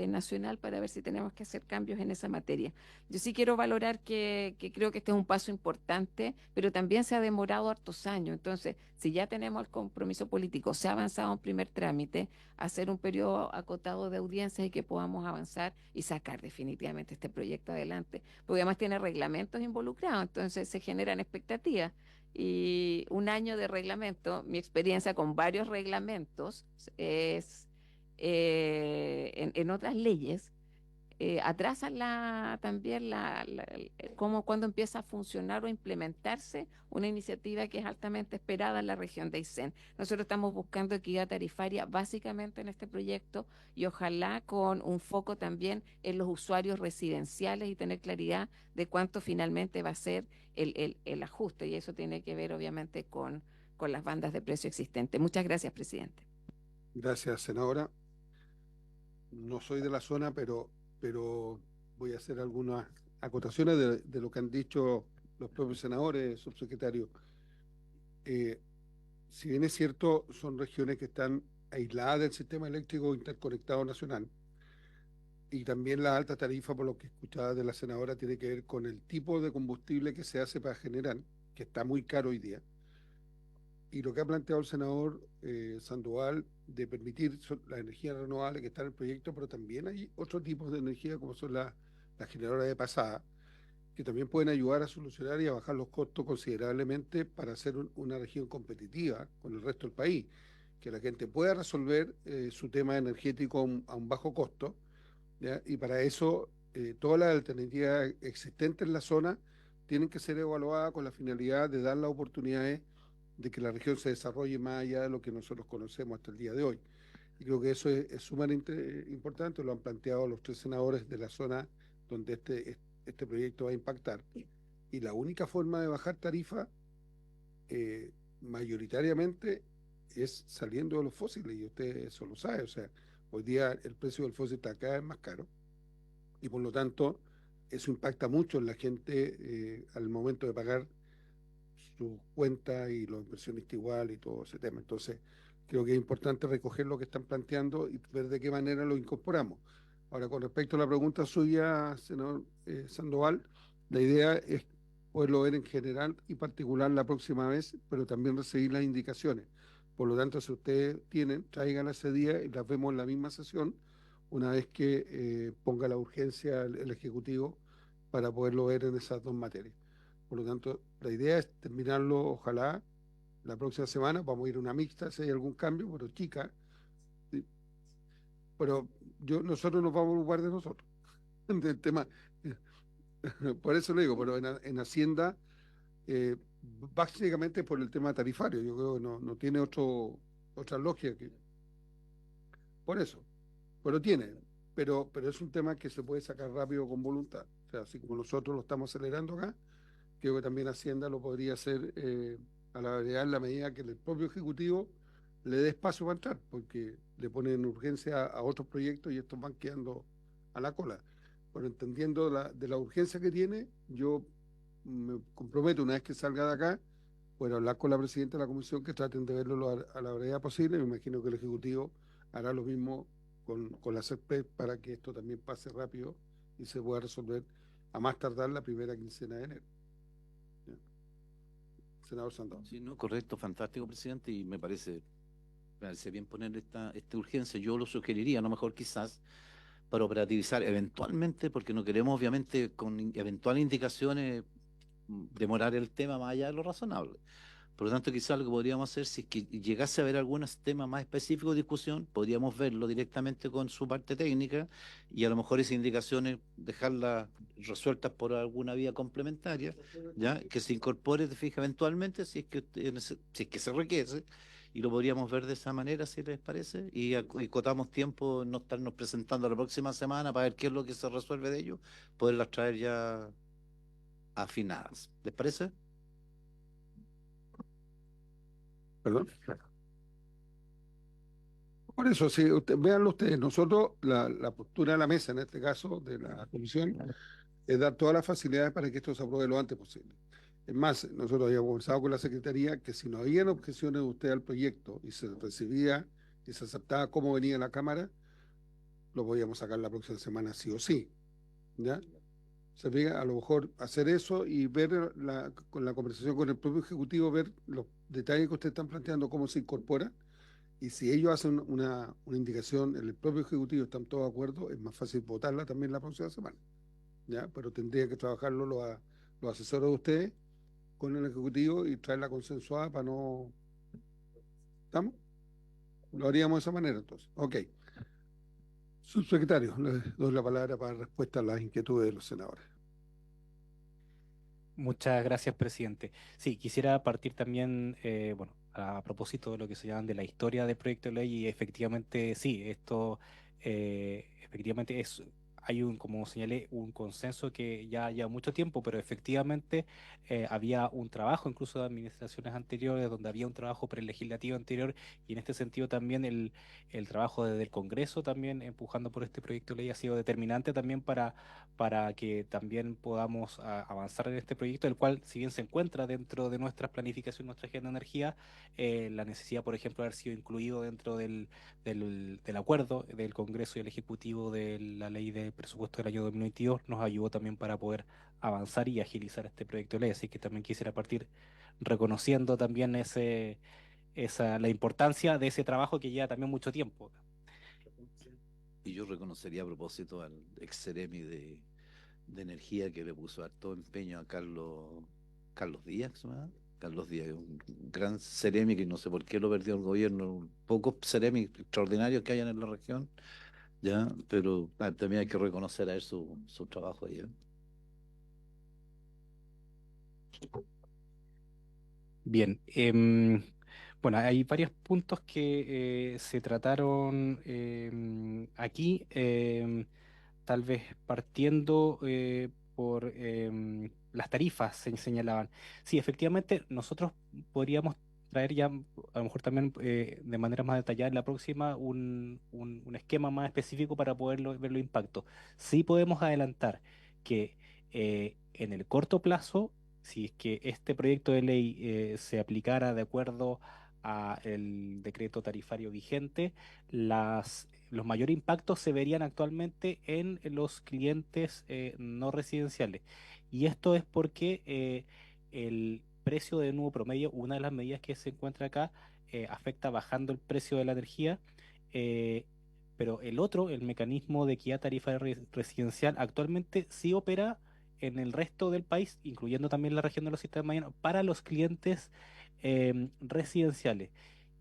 F: nacional para ver si tenemos que hacer cambios en esa materia. Yo sí quiero valorar que creo que este es un paso importante, pero también se ha demorado hartos años. Entonces, si ya tenemos el compromiso político, se ha avanzado en primer trámite, hacer un periodo acotado de audiencias y que podamos avanzar y sacar definitivamente este proyecto adelante, porque además tiene reglamentos involucrados, entonces se generan expectativas. Y un año de reglamento, mi experiencia con varios reglamentos es en otras leyes, atrasan también cuando empieza a funcionar o implementarse una iniciativa que es altamente esperada en la región de Aysén. Nosotros estamos buscando equidad tarifaria básicamente en este proyecto y ojalá con un foco también en los usuarios residenciales y tener claridad de cuánto finalmente va a ser el ajuste, y eso tiene que ver obviamente con las bandas de precio existentes. Muchas gracias, presidente.
B: Gracias, senadora. No soy de la zona, pero voy a hacer algunas acotaciones de lo que han dicho los propios senadores, subsecretario. Si bien es cierto, son regiones que están aisladas del sistema eléctrico interconectado nacional, y también la alta tarifa, por lo que escuchaba de la senadora, tiene que ver con el tipo de combustible que se hace para generar, que está muy caro hoy día. Y lo que ha planteado el senador Sandoval de permitir la energía renovable que está en el proyecto, pero también hay otros tipos de energía como son las generadoras de pasada, que también pueden ayudar a solucionar y a bajar los costos considerablemente para hacer una región competitiva con el resto del país, que la gente pueda resolver su tema energético a un bajo costo, ¿ya? Y para eso todas las alternativas existentes en la zona tienen que ser evaluadas con la finalidad de dar las oportunidades de que la región se desarrolle más allá de lo que nosotros conocemos hasta el día de hoy. Y creo que eso es sumamente importante, lo han planteado los 3 senadores de la zona donde este proyecto va a impactar. Y la única forma de bajar tarifa mayoritariamente es saliendo de los fósiles, y usted eso lo sabe. O sea, hoy día el precio del fósil está cada vez más caro, y por lo tanto eso impacta mucho en la gente al momento de pagar sus cuentas y los inversionistas igual y todo ese tema. Entonces, creo que es importante recoger lo que están planteando y ver de qué manera lo incorporamos. Ahora, con respecto a la pregunta suya, senador Sandoval, la idea es poderlo ver en general y particular la próxima vez, pero también recibir las indicaciones. Por lo tanto, si ustedes tienen, traigan ese día y las vemos en la misma sesión, una vez que ponga la urgencia el Ejecutivo para poderlo ver en esas dos materias. Por lo tanto, la idea es terminarlo, ojalá, la próxima semana. Vamos a ir a una mixta si hay algún cambio, pero chica. ¿Sí? Pero nosotros nos vamos a ocupar de nosotros, del tema. Por eso le digo, pero en Hacienda, eh, básicamente por el tema tarifario, yo creo que no tiene otra lógica que. Por eso, pero tiene. Pero es un tema que se puede sacar rápido con voluntad. O sea, así como nosotros lo estamos acelerando acá, creo que también Hacienda lo podría hacer a la brevedad en la medida que el propio Ejecutivo le dé espacio para entrar, porque le ponen urgencia a otros proyectos y estos van quedando a la cola. Pero entendiendo de la urgencia que tiene, yo me comprometo una vez que salga de acá, bueno, hablar con la presidenta de la comisión que traten de verlo a la brevedad posible. Me imagino que el Ejecutivo hará lo mismo con la CERPEP para que esto también pase rápido y se pueda resolver a más tardar la primera quincena de enero. Senador Sandoval.
G: Sí, no, correcto, fantástico, presidente, y me parece bien poner esta urgencia. Yo lo sugeriría, a lo mejor quizás, para operativizar eventualmente, porque no queremos, obviamente, con eventuales indicaciones, demorar el tema más allá de lo razonable. Por lo tanto, quizás lo que podríamos hacer, si es que llegase a haber algunos temas más específicos de discusión, podríamos verlo directamente con su parte técnica y a lo mejor esas indicaciones dejarlas resueltas por alguna vía complementaria, ya que se incorpore, te fijas, eventualmente, si es que se requiere, y lo podríamos ver de esa manera, si les parece, y cotamos tiempo, no estarnos presentando la próxima semana para ver qué es lo que se resuelve de ello, poderlas traer ya afinadas. ¿Les parece?
B: Perdón. Por eso, sí, véanlo ustedes. Nosotros, la postura de la mesa, en este caso, de la comisión, es dar todas las facilidades para que esto se apruebe lo antes posible. Es más, nosotros habíamos conversado con la Secretaría que si no habían objeciones de usted al proyecto y se recibía y se aceptaba cómo venía la Cámara, lo podíamos sacar la próxima semana sí o sí. ¿Ya? Se fija, a lo mejor hacer eso y ver con la conversación con el propio Ejecutivo, ver los detalles que ustedes están planteando, cómo se incorpora. Y si ellos hacen una indicación, el propio Ejecutivo están todos de acuerdo, es más fácil votarla también la próxima semana. ¿Ya? Pero tendría que trabajarlo los asesores de ustedes con el Ejecutivo y traerla consensuada para no. ¿Estamos? Lo haríamos de esa manera entonces. Ok. Subsecretario, le doy la palabra para respuesta a las inquietudes de los senadores.
D: Muchas gracias, presidente. Sí, quisiera partir también, bueno, a propósito de lo que se llaman de la historia del proyecto de ley, y efectivamente, sí, esto efectivamente hay como señalé, un consenso que ya lleva mucho tiempo, pero efectivamente había un trabajo, incluso de administraciones anteriores, donde había un trabajo prelegislativo anterior, y en este sentido también el trabajo desde el Congreso también empujando por este proyecto de ley ha sido determinante también para que también podamos avanzar en este proyecto, el cual, si bien se encuentra dentro de nuestras planificaciones, nuestra agenda de energía, la necesidad, por ejemplo, de haber sido incluido dentro del acuerdo del Congreso y el Ejecutivo de la ley de presupuesto del año 2022 nos ayudó también para poder avanzar y agilizar este proyecto de ley. Así que también quisiera partir reconociendo también la importancia de ese trabajo que lleva también mucho tiempo.
G: Y yo reconocería a propósito al ex Ceremi de Energía que le puso harto empeño a Carlos Díaz, ¿se llama? Carlos Díaz, un gran Ceremi que no sé por qué lo perdió el gobierno, pocos Ceremi extraordinarios que hayan en la región, ya, pero también hay que reconocer a él su trabajo ahí.
D: Bien, bueno, hay varios puntos que se trataron aquí, tal vez partiendo por las tarifas se señalaban. Sí, efectivamente, nosotros podríamos traer ya a lo mejor también de manera más detallada en la próxima un esquema más específico para poder ver los impactos. Sí podemos adelantar que en el corto plazo, si es que este proyecto de ley se aplicara de acuerdo a el decreto tarifario vigente, los mayores impactos se verían actualmente en los clientes no residenciales. Y esto es porque el precio de nuevo promedio, una de las medidas que se encuentra acá, afecta bajando el precio de la energía, eh, pero el otro, el mecanismo de equidad tarifaria residencial, actualmente sí opera en el resto del país, incluyendo también la región de los sistemas medianos, para los clientes residenciales.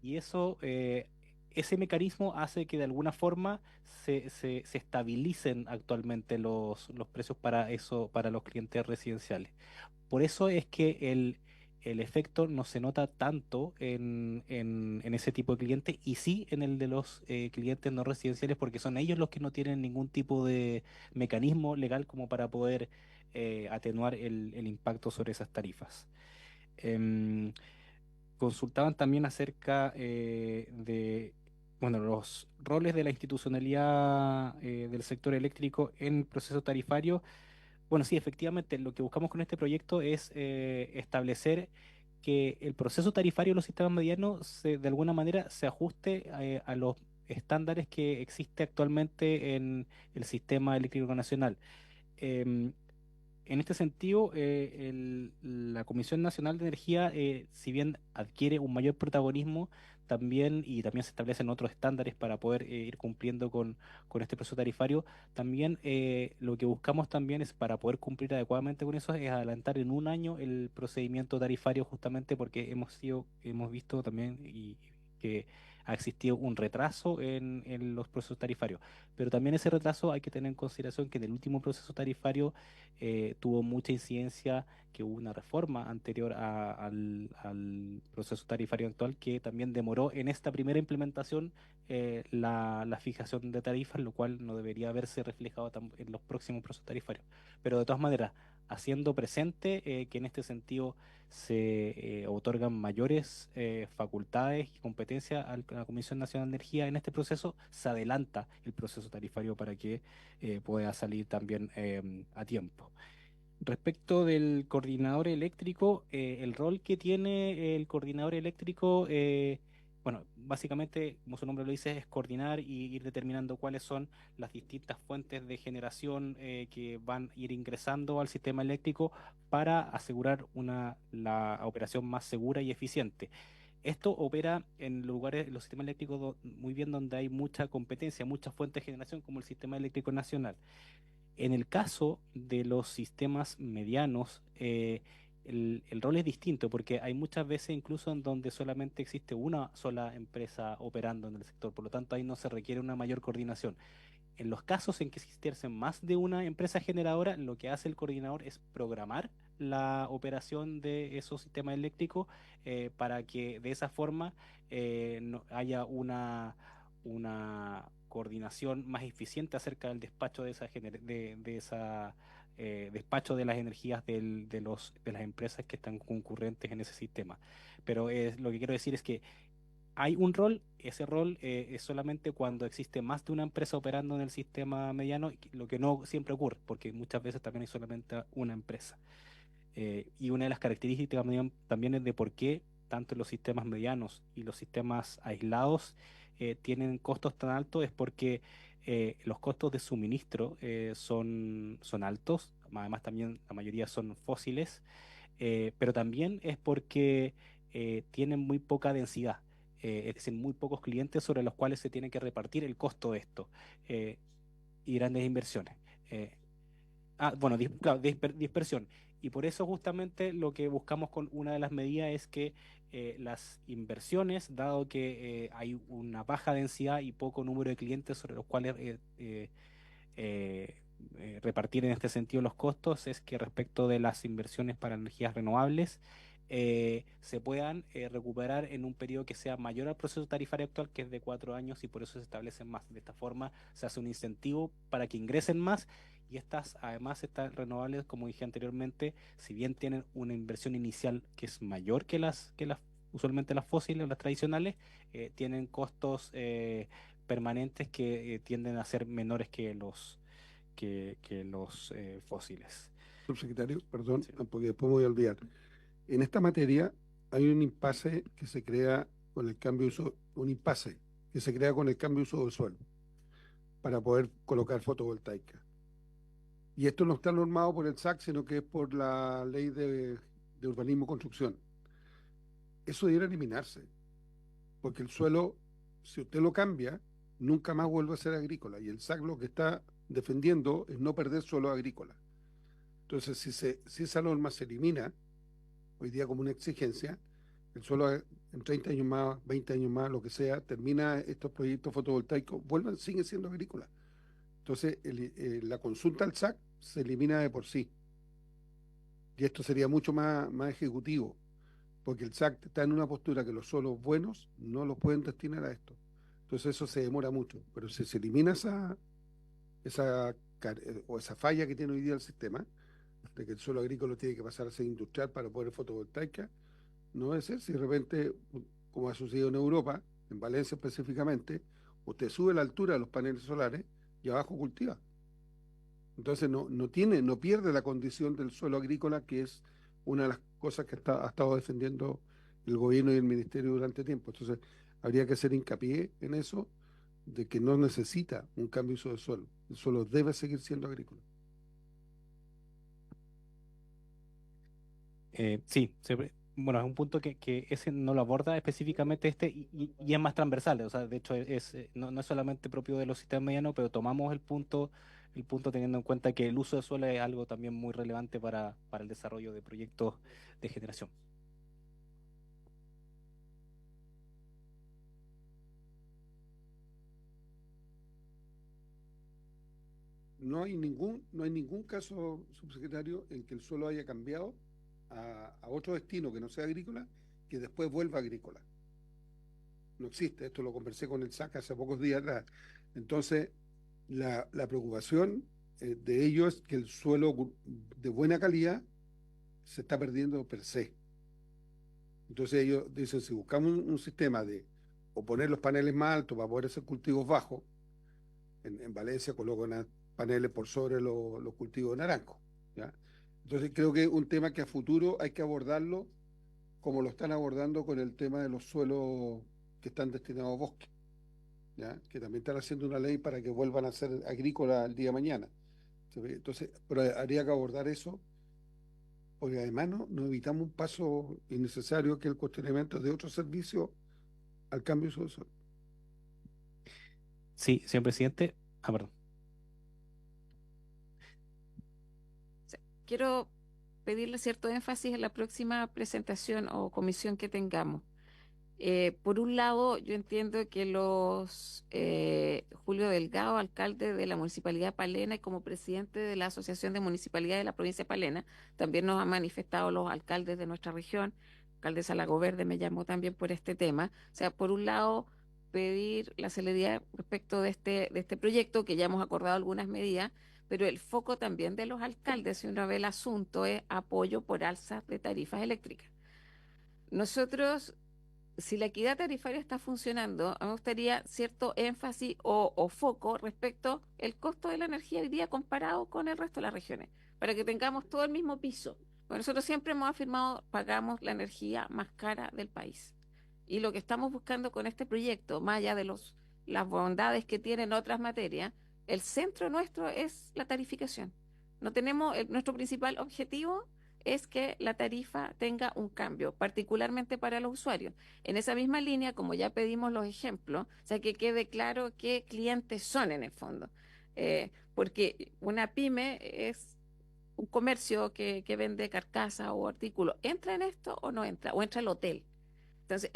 D: Y eso, ese mecanismo hace que de alguna forma se estabilicen actualmente los precios para eso, para los clientes residenciales. Por eso es que el efecto no se nota tanto en ese tipo de clientes y sí en el de los clientes no residenciales porque son ellos los que no tienen ningún tipo de mecanismo legal como para poder atenuar el impacto sobre esas tarifas. Em, Consultaban también acerca de, bueno, los roles de la institucionalidad del sector eléctrico en el proceso tarifario. Bueno, sí, efectivamente, lo que buscamos con este proyecto es establecer que el proceso tarifario de los sistemas medianos de alguna manera se ajuste a los estándares que existe actualmente en el sistema eléctrico nacional. Em, en este sentido, la Comisión Nacional de Energía, si bien adquiere un mayor protagonismo, también se establecen otros estándares para poder ir cumpliendo con este proceso tarifario, también lo que buscamos también es para poder cumplir adecuadamente con eso, es adelantar en un año el procedimiento tarifario justamente porque hemos visto también que ha existido un retraso en los procesos tarifarios. Pero también ese retraso hay que tener en consideración que en el último proceso tarifario tuvo mucha incidencia que hubo una reforma anterior al proceso tarifario actual que también demoró en esta primera implementación la fijación de tarifas, lo cual no debería verse reflejado en los próximos procesos tarifarios. Pero de todas maneras, haciendo presente que en este sentido se otorgan mayores facultades y competencias a la Comisión Nacional de Energía en este proceso, se adelanta el proceso tarifario para que pueda salir también a tiempo. Respecto del coordinador eléctrico, el rol que tiene el coordinador eléctrico, bueno, básicamente, como su nombre lo dice, es coordinar y ir determinando cuáles son las distintas fuentes de generación que van a ir ingresando al sistema eléctrico para asegurar la operación más segura y eficiente. Esto opera en lugares, en los sistemas eléctricos muy bien donde hay mucha competencia, muchas fuentes de generación, como el sistema eléctrico nacional. En el caso de los sistemas medianos, el rol es distinto porque hay muchas veces incluso en donde solamente existe una sola empresa operando en el sector, por lo tanto ahí no se requiere una mayor coordinación. En los casos en que existiesen más de una empresa generadora, lo que hace el coordinador es programar la operación de esos sistemas eléctricos para que de esa forma haya una coordinación más eficiente acerca del despacho de despacho de las energías de las empresas que están concurrentes en ese sistema. Pero lo que quiero decir es que hay un rol, ese rol es solamente cuando existe más de una empresa operando en el sistema mediano, lo que no siempre ocurre, porque muchas veces también hay solamente una empresa. Y una de las características también es de por qué tanto los sistemas medianos y los sistemas aislados tienen costos tan altos, es porque los costos de suministro son altos, además también la mayoría son fósiles, pero también es porque tienen muy poca densidad, es decir, muy pocos clientes sobre los cuales se tiene que repartir el costo de esto eh, y grandes inversiones. Eh, bueno, claro, dispersión. Y por eso justamente lo que buscamos con una de las medidas es que las inversiones, dado que hay una baja densidad y poco número de clientes sobre los cuales eh, repartir en este sentido los costos, es que respecto de las inversiones para energías renovables, se puedan recuperar en un periodo que sea mayor al proceso tarifario actual, que es de 4 años, y por eso se establecen más. De esta forma se hace un incentivo para que ingresen más y estas renovables, como dije anteriormente, si bien tienen una inversión inicial que es mayor que las usualmente las fósiles o las tradicionales, tienen costos permanentes que tienden a ser menores que los fósiles.
B: Subsecretario, perdón,
D: Sí.
B: porque después me voy a olvidar. En esta materia hay un impasse que se crea con el cambio de uso, un impasse que se crea con el cambio de uso del suelo para poder colocar fotovoltaica. Y esto no está normado por el SAC, sino que es por la ley de urbanismo y construcción. Eso debería eliminarse, porque el suelo, si usted lo cambia, nunca más vuelve a ser agrícola. Y el SAC lo que está defendiendo es no perder suelo agrícola. Entonces, si esa norma se elimina, hoy día como una exigencia, el suelo en 30 años más, 20 años más, lo que sea, termina estos proyectos fotovoltaicos, siguen siendo agrícolas. Entonces, la consulta al SAC se elimina de por sí. Y esto sería mucho más ejecutivo, porque el SAC está en una postura que los suelos buenos no los pueden destinar a esto. Entonces, eso se demora mucho. Pero si se elimina esa falla que tiene hoy día el sistema, de que el suelo agrícola tiene que pasar a ser industrial para poder fotovoltaica, no debe ser si de repente, como ha sucedido en Europa, en Valencia específicamente, usted sube la altura de los paneles solares y abajo cultiva. Entonces no pierde la condición del suelo agrícola, que es una de las cosas que ha estado defendiendo el gobierno y el ministerio durante tiempo. Entonces habría que hacer hincapié en eso, de que no necesita un cambio de uso del suelo. El suelo debe seguir siendo agrícola.
D: Sí, bueno, es un punto que ese no lo aborda específicamente y es más transversal. O sea, de hecho, no es solamente propio de los sistemas medianos, pero tomamos el punto teniendo en cuenta que el uso de suelo es algo también muy relevante para el desarrollo de proyectos de generación.
B: No hay ningún caso, subsecretario, en que el suelo haya cambiado a otro destino que no sea agrícola, que después vuelva agrícola. No existe, esto lo conversé con el SAC hace pocos días atrás. Entonces, la preocupación de ellos es que el suelo de buena calidad se está perdiendo per se. Entonces ellos dicen, si buscamos un sistema de o poner los paneles más altos para poder hacer cultivos bajos, en Valencia colocan paneles por sobre los cultivos de naranjo, ¿ya? Entonces creo que es un tema que a futuro hay que abordarlo como lo están abordando con el tema de los suelos que están destinados a bosque, ¿ya? Que también están haciendo una ley para que vuelvan a ser agrícolas el día de mañana. Entonces, pero habría que abordar eso, porque además no evitamos un paso innecesario, que es el cuestionamiento de otros servicios al cambio de uso del suelo.
D: Sí, señor presidente. Perdón.
F: Quiero pedirle cierto énfasis en la próxima presentación o comisión que tengamos. Por un lado, yo entiendo que Julio Delgado, alcalde de la Municipalidad de Palena y como presidente de la Asociación de Municipalidades de la provincia de Palena, también nos han manifestado los alcaldes de nuestra región. Alcaldesa Lago Verde me llamó también por este tema. O sea, por un lado, pedir la celeridad respecto de este proyecto, que ya hemos acordado algunas medidas, pero el foco también de los alcaldes, si uno ve el asunto, es apoyo por alzas de tarifas eléctricas. Nosotros, si la equidad tarifaria está funcionando, me gustaría cierto énfasis o foco respecto al costo de la energía hoy día comparado con el resto de las regiones, para que tengamos todo el mismo piso. Bueno, nosotros siempre hemos afirmado, pagamos la energía más cara del país. Y lo que estamos buscando con este proyecto, más allá de las bondades que tienen otras materias, el centro nuestro es la tarificación. No tenemos, nuestro principal objetivo es que la tarifa tenga un cambio, particularmente para los usuarios. En esa misma línea, como ya pedimos los ejemplos, o sea, que quede claro qué clientes son en el fondo. Porque una pyme es un comercio que vende carcasa o artículos. ¿Entra en esto o no entra? ¿O entra el hotel? Entonces,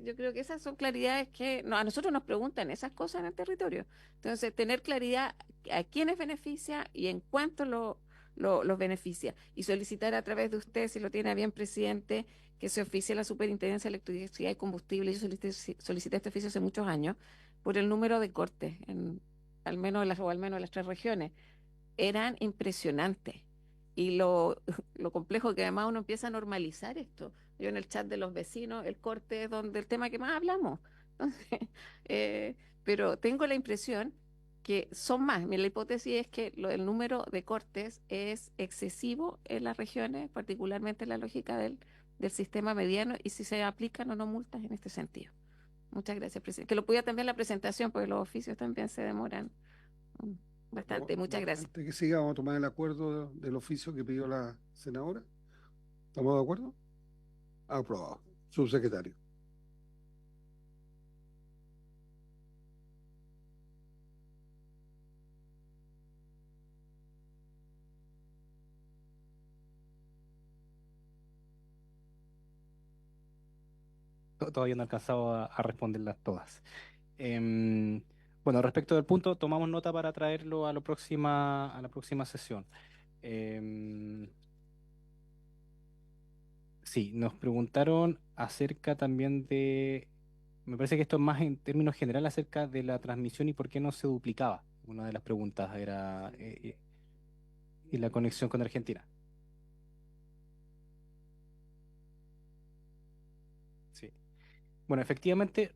F: yo creo que esas son claridades que a nosotros nos preguntan esas cosas en el territorio. Entonces, tener claridad a quiénes beneficia y en cuánto los beneficia. Y solicitar a través de usted, si lo tiene a bien, presidente, que se oficie la Superintendencia de Electricidad y Combustible. Yo solicité este oficio hace muchos años por el número de cortes, al menos en las tres regiones. Eran impresionantes. Y lo complejo que además uno empieza a normalizar esto. yo en el chat de los vecinos, el corte es donde el tema que más hablamos. Entonces, pero tengo la impresión que son más. La hipótesis es que el número de cortes es excesivo en las regiones, particularmente en la lógica del sistema mediano, y si se aplican o no multas en este sentido. Muchas gracias, presidente. Que lo pudiera también la presentación, porque los oficios también se demoran bastante. Muchas gracias.
B: Antes que siga, vamos a tomar el acuerdo del oficio que pidió la senadora. ¿Estamos de acuerdo? Aprobado. Subsecretario.
D: Todavía no he alcanzado a responderlas todas. Em, bueno, respecto del punto, tomamos nota para traerlo a la próxima sesión. Em, sí, nos preguntaron acerca también me parece que esto es más en términos generales acerca de la transmisión y por qué no se duplicaba. Una de las preguntas era y la conexión con Argentina. Sí. Bueno, efectivamente,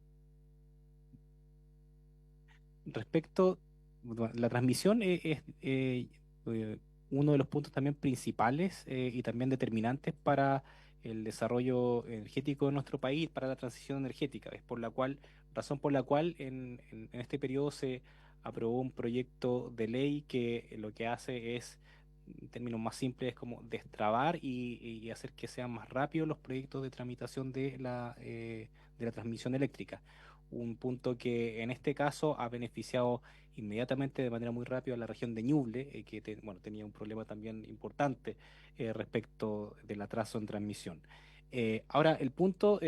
D: respecto, bueno, la transmisión es uno de los puntos también principales y también determinantes para el desarrollo energético de nuestro país, para la transición energética. Es razón por la cual en este periodo se aprobó un proyecto de ley que lo que hace es, en términos más simples, es como destrabar y hacer que sean más rápidos los proyectos de tramitación de la transmisión eléctrica. Un punto que en este caso ha beneficiado inmediatamente de manera muy rápida a la región de Ñuble, que bueno, tenía un problema también importante respecto del atraso en transmisión. Ahora, el punto,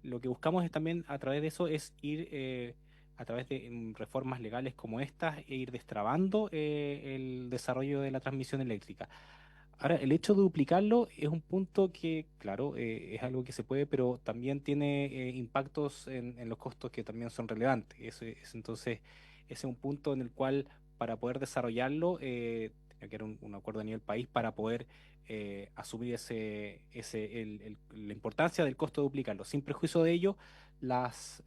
D: lo que buscamos es también a través de eso es ir a través de reformas legales como estas e ir destrabando el desarrollo de la transmisión eléctrica. Ahora, el hecho de duplicarlo es un punto que, claro, es algo que se puede, pero también tiene impactos en los costos que también son relevantes. Entonces, ese es un punto en el cual para poder desarrollarlo, tiene que haber un acuerdo a nivel país para poder asumir la importancia del costo de duplicarlo. Sin perjuicio de ello,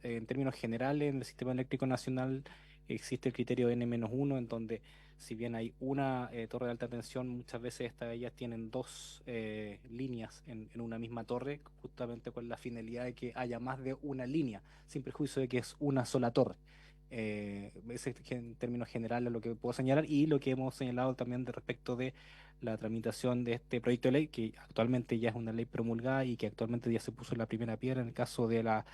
D: en términos generales, en el sistema eléctrico nacional existe el criterio N-1, en donde si bien hay una torre de alta tensión, muchas veces ellas tienen dos líneas en una misma torre, justamente con la finalidad de que haya más de una línea, sin perjuicio de que es una sola torre. Ese es en términos generales lo que puedo señalar y lo que hemos señalado también de respecto de la tramitación de este proyecto de ley, que actualmente ya es una ley promulgada y que actualmente ya se puso la primera piedra en el caso de la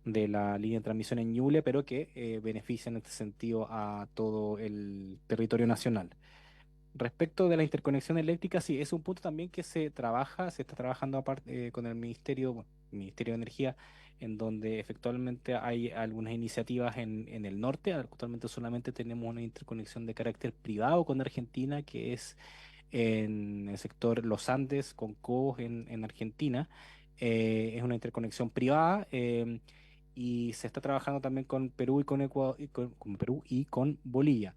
D: línea de transmisión en Ñuble, pero que beneficia en este sentido a todo el territorio nacional. Respecto de la interconexión eléctrica, sí, es un punto también que se está trabajando aparte, con el Ministerio de Energía, en donde efectivamente hay algunas iniciativas en el norte. Actualmente solamente tenemos una interconexión de carácter privado con Argentina, que es en el sector Los Andes con Cobos en Argentina. Es una interconexión privada y se está trabajando también con Perú y con Ecuador, con Perú y con Bolivia.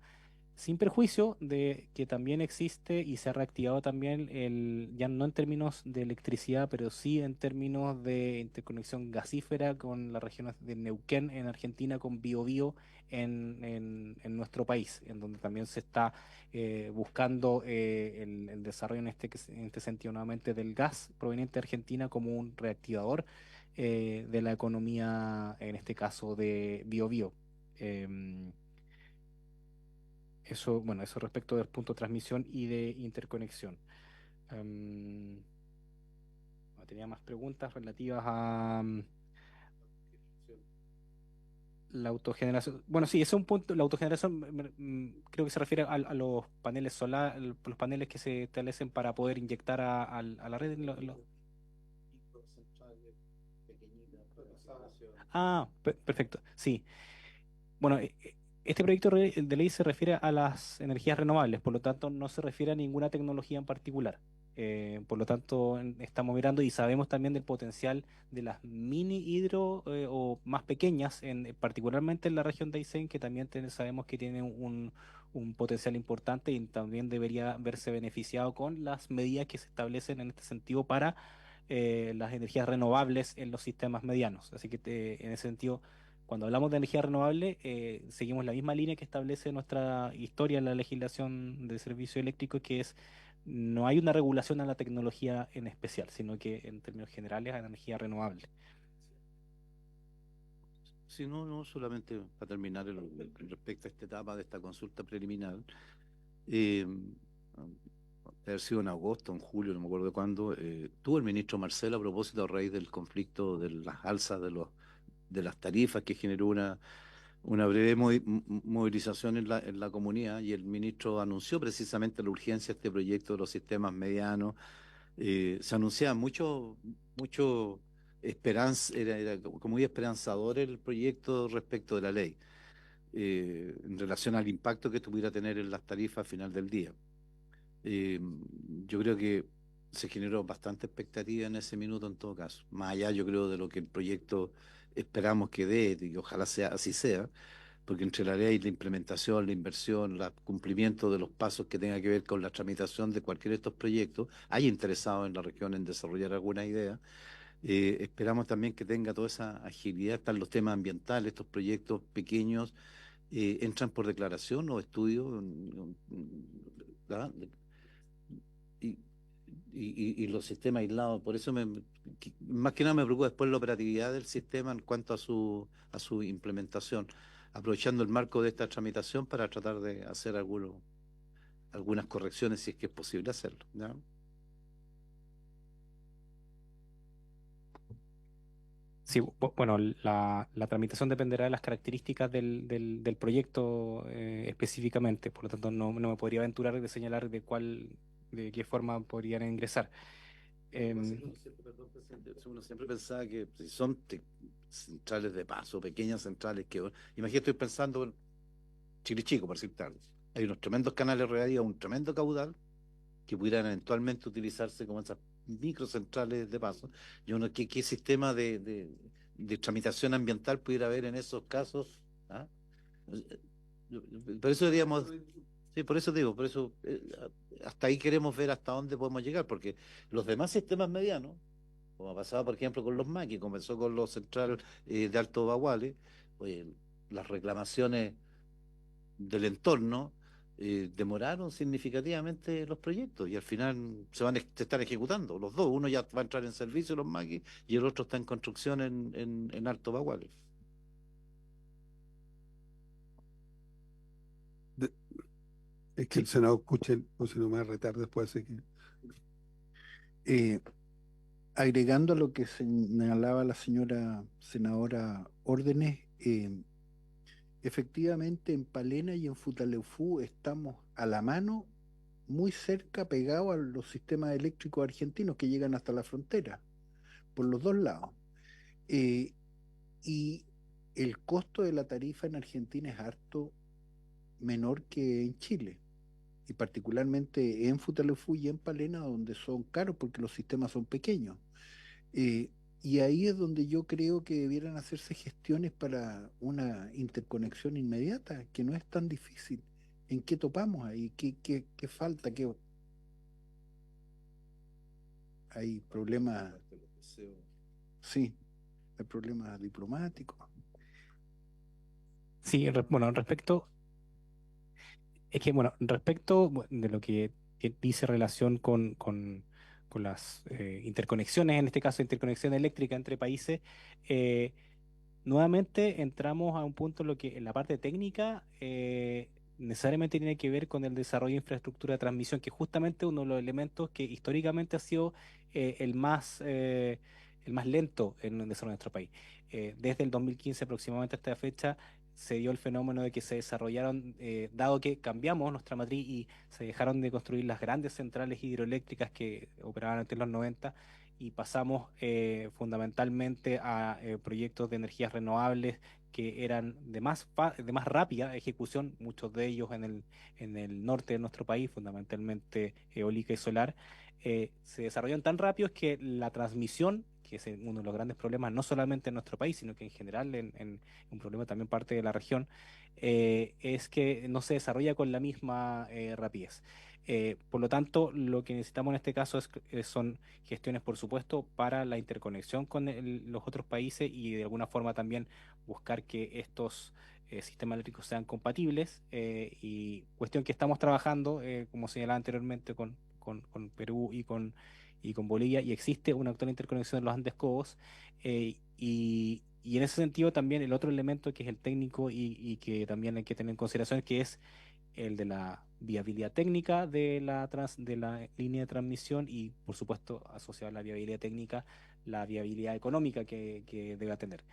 D: Sin perjuicio de que también existe y se ha reactivado también ya no en términos de electricidad, pero sí en términos de interconexión gasífera con las regiones de Neuquén en Argentina, con Biobío en nuestro país, en donde también se está buscando el desarrollo en este sentido nuevamente del gas proveniente de Argentina como un reactivador de la economía, en este caso de Biobío. Eso respecto del punto de transmisión y de interconexión. Em, Tenía más preguntas relativas a la autogeneración. Bueno, sí, ese es un punto. La autogeneración creo que se refiere a los paneles solares, los paneles que se establecen para poder inyectar a la red. Perfecto, sí. Bueno, este proyecto de ley se refiere a las energías renovables, por lo tanto no se refiere a ninguna tecnología en particular. Por lo tanto, estamos mirando y sabemos también del potencial de las mini hidro o más pequeñas, particularmente en la región de Aysén, que también sabemos que tienen un potencial importante y también debería verse beneficiado con las medidas que se establecen en este sentido para las energías renovables en los sistemas medianos. Así que en ese sentido, cuando hablamos de energía renovable, seguimos la misma línea que establece nuestra historia en la legislación de servicio eléctrico, que es no hay una regulación a la tecnología en especial, sino que en términos generales a la energía renovable.
G: Sí, no, solamente para terminar respecto a esta etapa de esta consulta preliminar, debe haber sido en agosto, en julio, no me acuerdo cuándo, tuvo el ministro Marcelo a propósito a raíz del conflicto de las alzas de las tarifas que generó una breve movilización en la comunidad, y el ministro anunció precisamente la urgencia de este proyecto de los sistemas medianos. Se anunciaba mucho esperanza, era como muy esperanzador el proyecto respecto de la ley, en relación al impacto que tuviera tener en las tarifas al final del día. Eh, yo creo que se generó bastante expectativa en ese minuto en todo caso, más allá yo creo de lo que el proyecto esperamos que dé, y ojalá sea así sea, porque entre la ley, la implementación, la inversión, el cumplimiento de los pasos que tenga que ver con la tramitación de cualquiera de estos proyectos, hay interesados en la región en desarrollar alguna idea. Esperamos también que tenga toda esa agilidad. Están los temas ambientales, estos proyectos pequeños entran por declaración o estudio, ¿verdad? Y, y los sistemas aislados. Por eso más que nada me preocupa después la operatividad del sistema en cuanto a su implementación, aprovechando el marco de esta tramitación para tratar de hacer algunas correcciones si es que es posible hacerlo, ¿ya?
D: Sí, bueno, la tramitación dependerá de las características del proyecto específicamente, por lo tanto no me podría aventurar de señalar de qué forma podrían ingresar.
G: Perdón, presidente, uno siempre pensaba que si son centrales de paso, pequeñas centrales, imagínate, estoy pensando en Chile Chico, por decirte algo. Hay unos tremendos canales regadíos, un tremendo caudal que pudieran eventualmente utilizarse como esas microcentrales de paso. Y uno, ¿qué sistema de tramitación ambiental pudiera haber en esos casos? ¿Ah? Por eso diríamos, sí, por eso digo, por eso hasta ahí queremos ver hasta dónde podemos llegar, porque los demás sistemas medianos, como ha pasado por ejemplo con los maquis, comenzó con los central de Alto Baguales, oye, las reclamaciones del entorno demoraron significativamente los proyectos, y al final se están ejecutando los dos. Uno ya va a entrar en servicio, los maquis, y el otro está en construcción en Alto Baguales.
B: Es que el Senado escuche, o si no me va a retar después, así que
E: Agregando a lo que señalaba la señora senadora Órdenes, efectivamente en Palena y en Futaleufú estamos a la mano, muy cerca, pegados a los sistemas eléctricos argentinos que llegan hasta la frontera, por los dos lados. Y el costo de la tarifa en Argentina es harto menor que en Chile, y particularmente en Futaleufú y en Palena, donde son caros porque los sistemas son pequeños. Y ahí es donde yo creo que debieran hacerse gestiones para una interconexión inmediata, que no es tan difícil. ¿En qué topamos ahí? ¿Qué falta? Hay problemas, sí, hay problemas diplomáticos.
D: Sí, bueno, respecto de lo que dice relación con las interconexiones, en este caso interconexión eléctrica entre países, nuevamente entramos a un punto en lo que en la parte técnica necesariamente tiene que ver con el desarrollo de infraestructura de transmisión, que es justamente uno de los elementos que históricamente ha sido el más lento en el desarrollo de nuestro país. Desde el 2015 aproximadamente hasta la fecha se dio el fenómeno de que se desarrollaron, dado que cambiamos nuestra matriz y se dejaron de construir las grandes centrales hidroeléctricas que operaban antes en los 90, y pasamos fundamentalmente a proyectos de energías renovables que eran de más rápida ejecución, muchos de ellos en el norte de nuestro país, fundamentalmente eólica y solar. Se desarrollan tan rápidos que la transmisión, que es uno de los grandes problemas, no solamente en nuestro país, sino que en general en un problema también parte de la región, es que no se desarrolla con la misma rapidez. Por lo tanto, lo que necesitamos en este caso son gestiones, por supuesto, para la interconexión con los otros países y de alguna forma también buscar que estos sistemas eléctricos sean compatibles y cuestión que estamos trabajando, como señalaba anteriormente, con Perú y con Bolivia, y existe una actual interconexión de los Andes Cobos. Y en ese sentido también el otro elemento que es el técnico y que también hay que tener en consideración, que es el de la viabilidad técnica de la línea de transmisión y, por supuesto, asociado a la viabilidad técnica, la viabilidad económica que debe tener.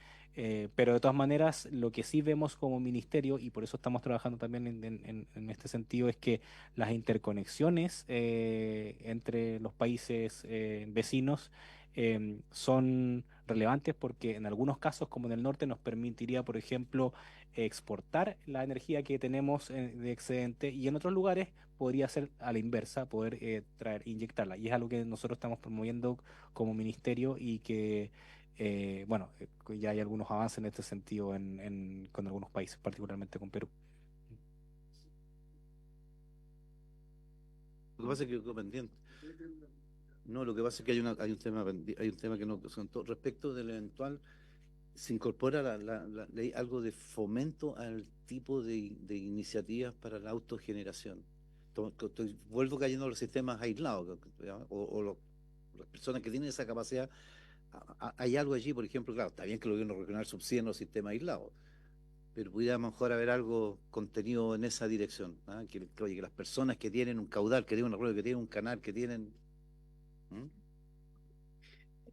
D: Pero de todas maneras, lo que sí vemos como ministerio, y por eso estamos trabajando también en este sentido, es que las interconexiones entre los países vecinos son relevantes porque en algunos casos, como en el norte, nos permitiría, por ejemplo, exportar la energía que tenemos de excedente y en otros lugares podría ser a la inversa, poder inyectarla. Y es algo que nosotros estamos promoviendo como ministerio y que, bueno, ya hay algunos avances en este sentido con algunos países, particularmente con Perú.
G: Lo que pasa es que quedó pendiente. No, lo que pasa es que hay un tema hay un tema que no respecto del eventual se incorpora la ley algo de fomento al tipo de iniciativas para la autogeneración. Vuelvo cayendo a los sistemas aislados, ¿ya? Las personas que tienen esa capacidad, hay algo allí, por ejemplo, claro, está bien que el gobierno regional subsidie los sistemas aislados, pero pudiera mejor haber algo contenido en esa dirección, ¿ah? Oye, que las personas que tienen un caudal, que tienen un arroyo, que tienen un canal, que tienen... ¿Mm?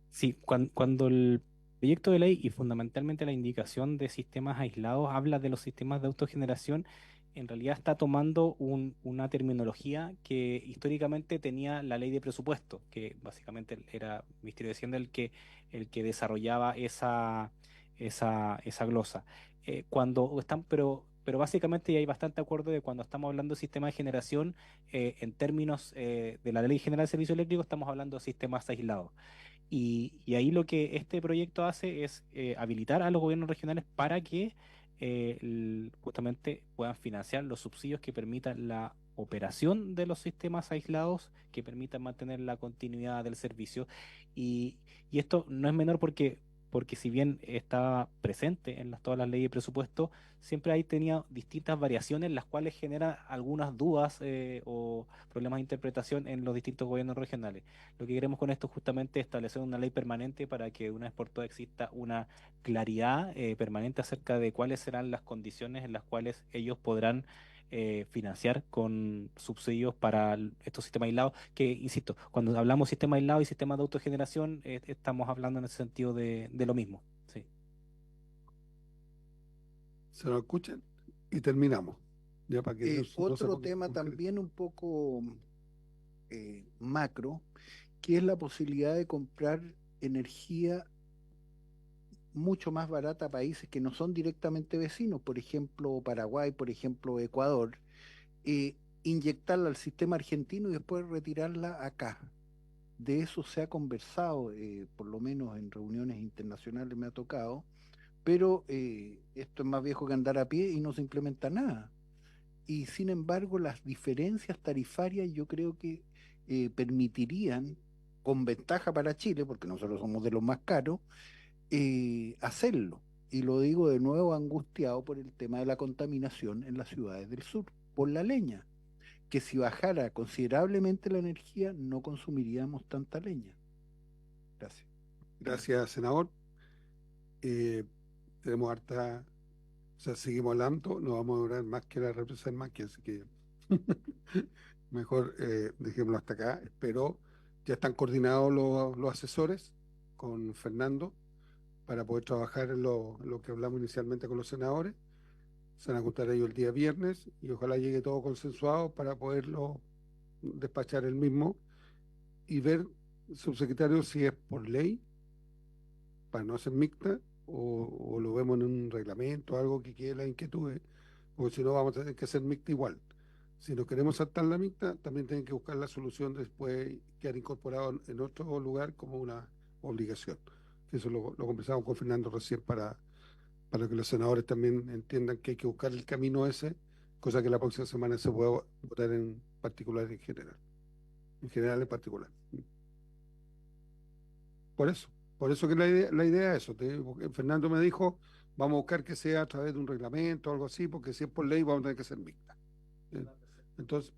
D: Sí, cuando el proyecto de ley y fundamentalmente la indicación de sistemas aislados habla de los sistemas de autogeneración, en realidad está tomando una terminología que históricamente tenía la ley de presupuesto, que básicamente era el Ministerio de Hacienda el que desarrollaba esa glosa. Pero básicamente ya hay bastante acuerdo de cuando estamos hablando de sistema de generación, en términos de la Ley General de Servicios Eléctricos, estamos hablando de sistemas aislados. Y ahí lo que este proyecto hace es habilitar a los gobiernos regionales para que justamente puedan financiar los subsidios que permitan la operación de los sistemas aislados, que permitan mantener la continuidad del servicio. Y, y esto no es menor porque si bien está presente en todas las leyes de presupuesto, siempre hay tenido distintas variaciones, las cuales generan algunas dudas o problemas de interpretación en los distintos gobiernos regionales. Lo que queremos con esto es justamente establecer una ley permanente para que de una vez por todas exista una claridad permanente acerca de cuáles serán las condiciones en las cuales ellos podrán financiar con subsidios para estos sistemas aislados, que, insisto, cuando hablamos sistema aislado y sistema de autogeneración, estamos hablando en ese sentido de lo mismo. Sí.
B: ¿Se lo escuchan? Y terminamos. Ya para que no se
E: Otro
B: ponga
E: tema
B: concreto.
E: también un poco macro, que es la posibilidad de comprar energía mucho más barata a países que no son directamente vecinos, por ejemplo Paraguay, por ejemplo Ecuador, inyectarla al sistema argentino y después retirarla acá. De eso se ha conversado, por lo menos en reuniones internacionales me ha tocado, pero esto es más viejo que andar a pie y no se implementa nada. Y sin embargo, las diferencias tarifarias yo creo que permitirían, con ventaja para Chile, porque nosotros somos de los más caros, hacerlo. Y lo digo de nuevo angustiado por el tema de la contaminación en las ciudades del sur, por la leña, que si bajara considerablemente la energía, no consumiríamos tanta leña. Gracias.
B: Gracias, senador. Tenemos harta, o sea, seguimos hablando, no vamos a durar más que la represa más que, así que mejor dejémoslo hasta acá. Espero, ya están coordinados los asesores con Fernando para poder trabajar en lo que hablamos inicialmente con los senadores. Se van a juntar ellos el día viernes y ojalá llegue todo consensuado para poderlo despachar el mismo y ver, subsecretario, si es por ley para no hacer mixta o lo vemos en un reglamento, algo que quede las inquietudes, porque si no vamos a tener que hacer mixta igual. Si no queremos saltar la mixta, también tienen que buscar la solución después quedar incorporado en otro lugar como una obligación. Eso lo conversamos con Fernando recién para que los senadores también entiendan que hay que buscar el camino ese, cosa que la próxima semana se pueda votar particular en general. En general en particular. Por eso que la idea es eso. Porque Fernando me dijo, vamos a buscar que sea a través de un reglamento o algo así, porque si es por ley vamos a tener que ser mixta. Entonces,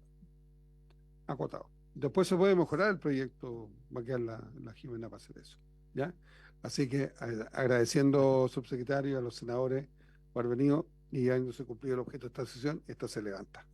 B: acotado. Después se puede mejorar el proyecto, va a quedar la Jimena para hacer eso. ¿Ya? Así que agradeciendo, subsecretario, a los senadores por haber venido y habiéndose cumplido el objeto de esta sesión, esta se levanta.